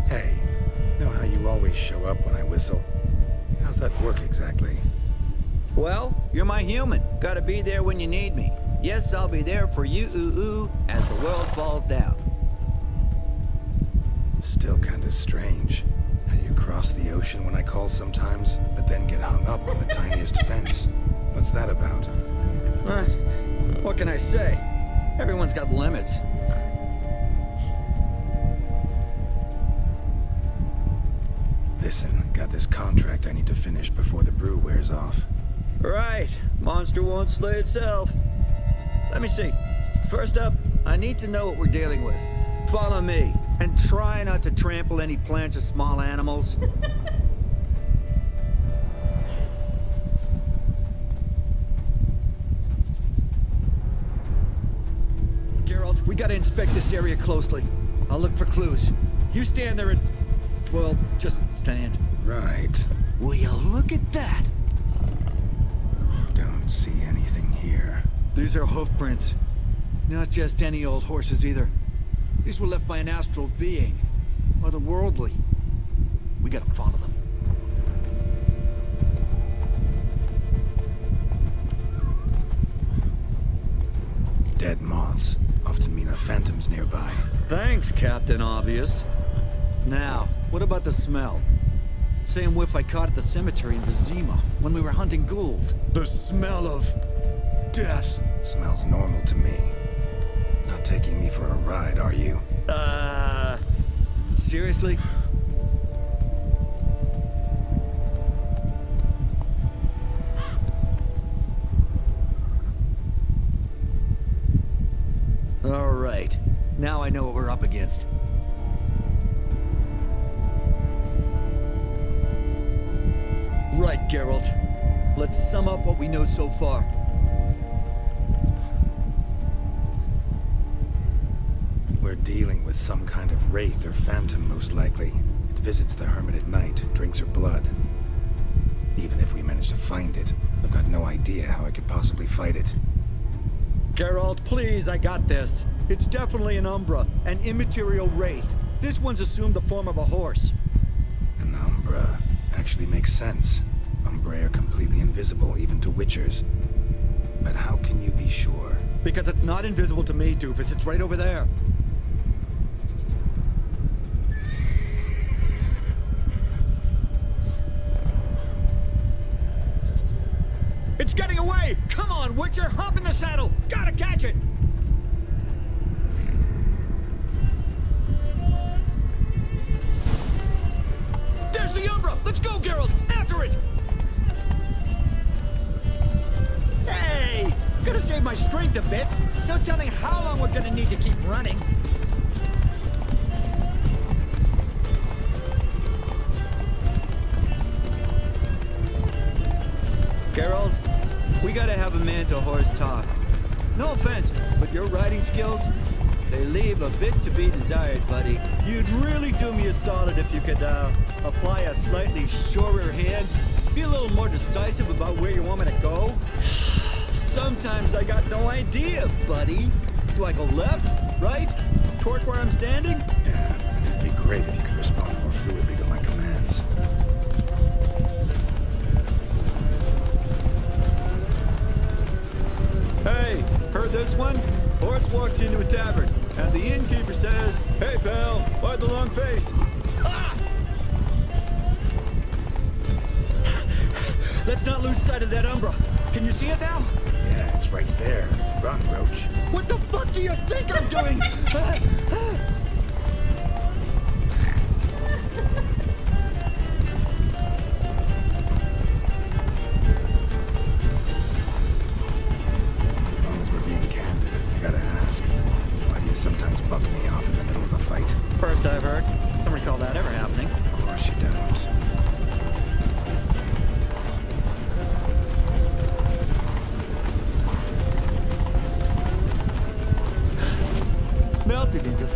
Hey, you know how you always show up when I whistle? How's that work exactly? Well, you're my human. Gotta be there when you need me. Yes, I'll be there for you, ooh, as the world falls down. Still kinda strange. How you cross the ocean when I call sometimes, but then get hung up on the tiniest fence. What's that about? What can I say? Everyone's got limits. Listen, got this contract I need to finish before the brew wears off. Right. Monster won't slay itself. Let me see. First up, I need to know what we're dealing with. Follow me, and try not to trample any plants or small animals. Geralt, we gotta inspect this area closely. I'll look for clues. You stand there and... well, just stand. Right. Will you look at that? Don't see anything here. These are hoof prints. Not just any old horses either. These were left by an astral being. Otherworldly. We gotta follow them. Dead moths often mean a phantom's nearby. Thanks, Captain Obvious. Now, what about the smell? Same whiff I caught at the cemetery in Vizima when we were hunting ghouls. The smell of... death. Smells normal to me. Not taking me for a ride, are you? Seriously? All right. Now I know what we're up against. Right, Geralt. Let's sum up what we know so far. We're dealing with some kind of wraith or phantom, most likely. It visits the hermit at night, drinks her blood. Even if we manage to find it, I've got no idea how I could possibly fight it. Geralt, please, I got this. It's definitely an Umbra, an immaterial wraith. This one's assumed the form of a horse. An Umbra actually makes sense. Umbra are completely invisible, even to Witchers. But how can you be sure? Because it's not invisible to me, Doofus. It's right over there. It's getting away! Come on, Witcher! Hop in the saddle! Gotta catch it! There's the Umbra! Let's go, Geralt! After it! Hey! Gotta save my strength a bit. No telling how long we're gonna need to keep running. Geralt, we gotta have a man-to-horse talk. No offense, but your riding skills, they leave a bit to be desired, buddy. You'd really do me a solid if you could, apply a slightly surer hand. Be a little more decisive about where you want me to go. Sometimes I got no idea, buddy. Do I go left, right, toward where I'm standing? Yeah, and it'd be great if you could respond more fluidly to my commands. Hey, heard this one? Horse walks into a tavern, and the innkeeper says, "Hey, pal, why the long face?" Ah! Let's not lose sight of that Umbra. Can you see it now? Yeah, it's right there. Run, Roach. What the fuck do you think I'm doing? As long as we're being candid, I gotta ask, why do you sometimes buck me off in the middle of a fight? First I've heard. Don't recall that ever happening. Of course you don't. Melted into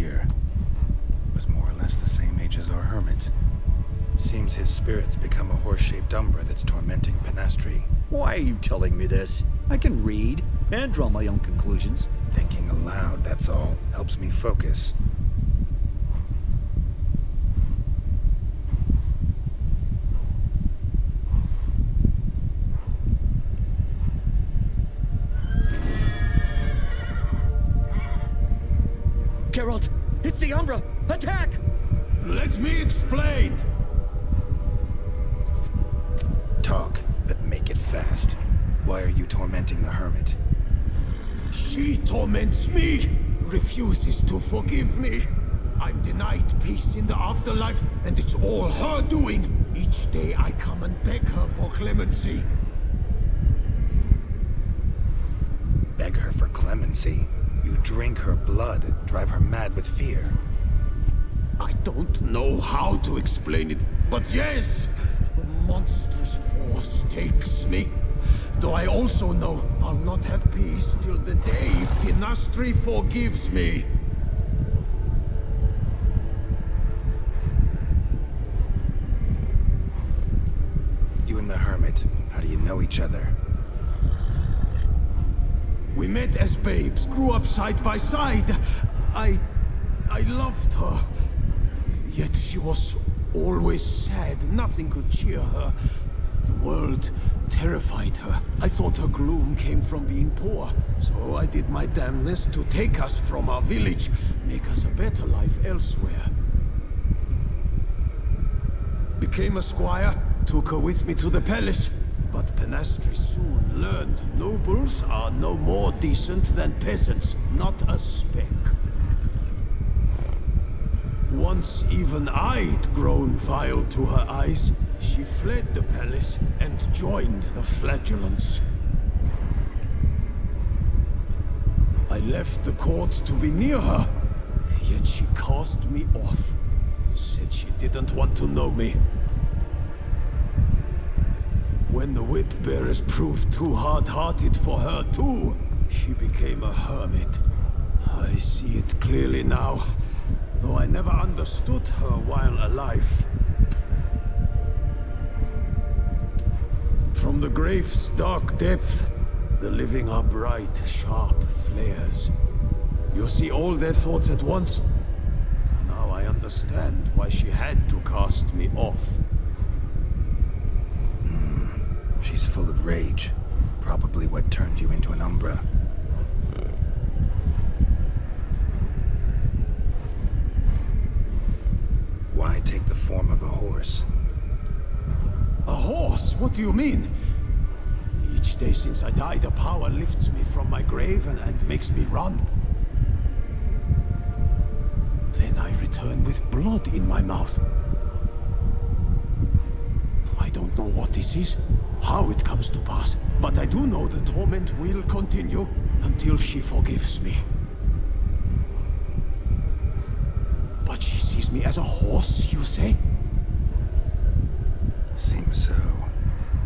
here. Was more or less the same age as our hermit. Seems his spirit's become a horse-shaped umbra that's tormenting Penastri. Why are you telling me this? I can read and draw my own conclusions. Thinking aloud, that's all. Helps me focus. Geralt, it's the Umbra! Attack! Let me explain. Talk, but make it fast. Why are you tormenting the hermit? She torments me, refuses to forgive me. I'm denied peace in the afterlife, and it's all her doing. Each day I come and beg her for clemency. Beg her for clemency? You drink her blood, drive her mad with fear. I don't know how to explain it, but yes, a monstrous force takes me. Though I also know I'll not have peace till the day Penastri forgives me. You and the hermit, how do you know each other? We met as babes, grew up side by side. I loved her. Yet she was always sad. Nothing could cheer her. The world terrified her. I thought her gloom came from being poor. So I did my damnedest to take us from our village, make us a better life elsewhere. Became a squire, took her with me to the palace. But Penastri soon learned nobles are no more decent than peasants, not a speck. Once even I'd grown vile to her eyes, she fled the palace and joined the flagellants. I left the court to be near her, yet she cast me off. Said she didn't want to know me. When the whip-bearers proved too hard-hearted for her too, she became a hermit. I see it clearly now, though I never understood her while alive. From the grave's dark depth, the living are bright, sharp flares. You see all their thoughts at once. Now I understand why she had to cast me off. She's full of rage. Probably what turned you into an Umbra. Why take the form of a horse? A horse? What do you mean? Each day since I died, a power lifts me from my grave and makes me run. Then I return with blood in my mouth. I don't know what this is, how it comes to pass, but I do know the torment will continue until she forgives me. But she sees me as a horse, you say? Seems so.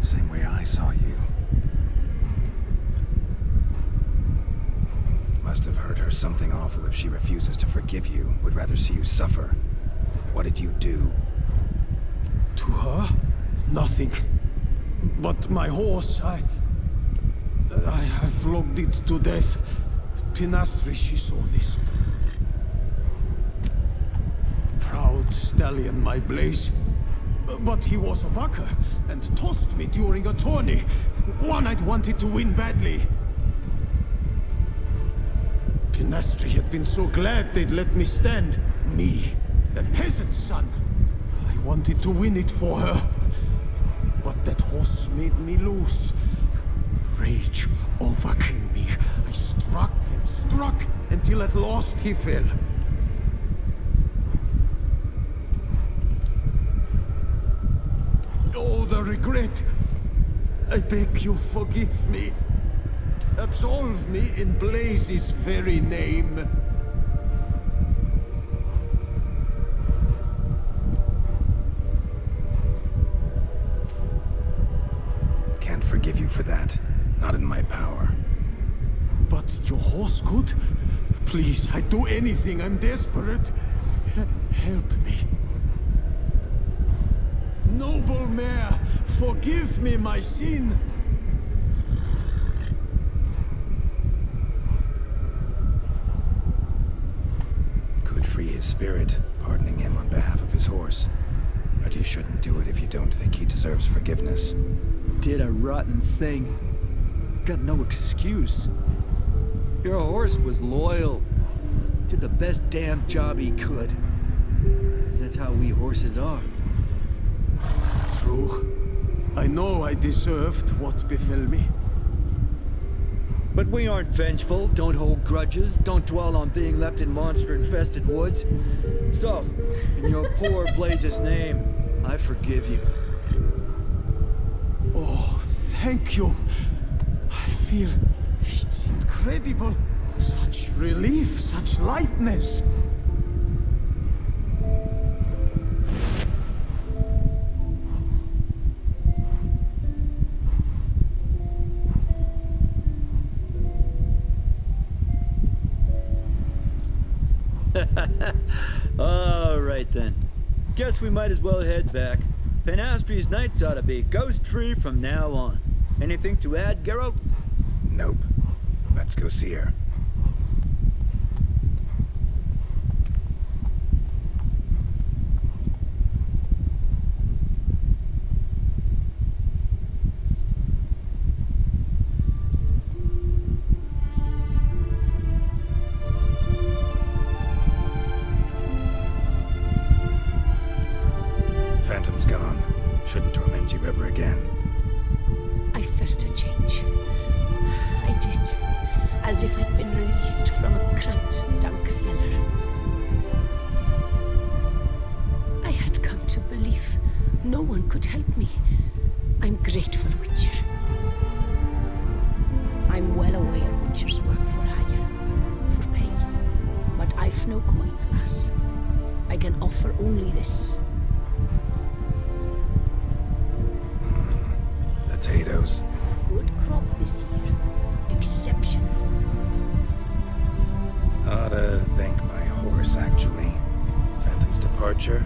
Same way I saw you. Must have heard her something awful if she refuses to forgive you, would rather see you suffer. What did you do? To her? Nothing. But my horse, I flogged it to death. Penastri, she saw this. Proud stallion, my Blaze. But he was a bucker, and tossed me during a tourney. One I'd wanted to win badly. Penastri had been so glad they'd let me stand. Me, a peasant's son. I wanted to win it for her. But that horse made me loose. Rage overcame me. I struck and struck until at last he fell. Oh, the regret. I beg you, forgive me. Absolve me in Blaze's very name. Can't forgive you for that. Not in my power. But your horse could. Please, I'd do anything. I'm desperate. Help me. Noble Mayor, forgive me my sin. Could free his spirit, pardoning him on behalf of his horse. But you shouldn't do it if you don't think he deserves forgiveness. Did a rotten thing. Got no excuse. Your horse was loyal. Did the best damn job he could. 'Cause that's how we horses are. True. I know I deserved what befell me. But we aren't vengeful, don't hold grudges, don't dwell on being left in monster-infested woods. So, in your poor Blaze's name, I forgive you. Oh, thank you. I feel it's incredible. Such relief, such lightness. All right then. Guess we might as well head back. Penastries nights ought to be ghost-free from now on. Anything to add, Geralt? Nope. Let's go see her. Phantom's gone. Shouldn't torment you ever again. I felt a change. I did. As if I'd been released from a cramped, dank cellar. I had come to believe no one could help me. I'm grateful, Witcher. I'm well aware Witchers work for hire, for pay. But I've no coin, alas. I can offer only this. Potatoes. Good crop this year. Exceptional. Ought to thank my horse, actually. Phantom's departure,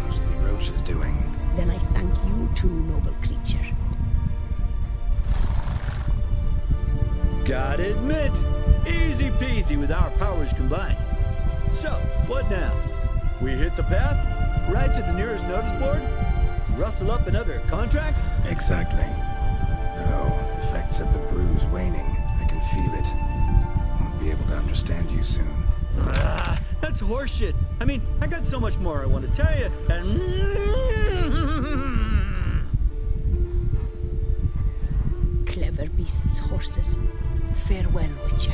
mostly Roach's doing. Then I thank you too, noble creature. Gotta admit, easy peasy with our powers combined. So, what now? We hit the path, ride to the nearest notice board, rustle up another contract? Exactly. Oh, effects of the bruise waning. I can feel it. Won't be able to understand you soon. Ah, that's horseshit. I mean, I got so much more I want to tell you, and... Clever beasts, horses. Farewell, Witcher.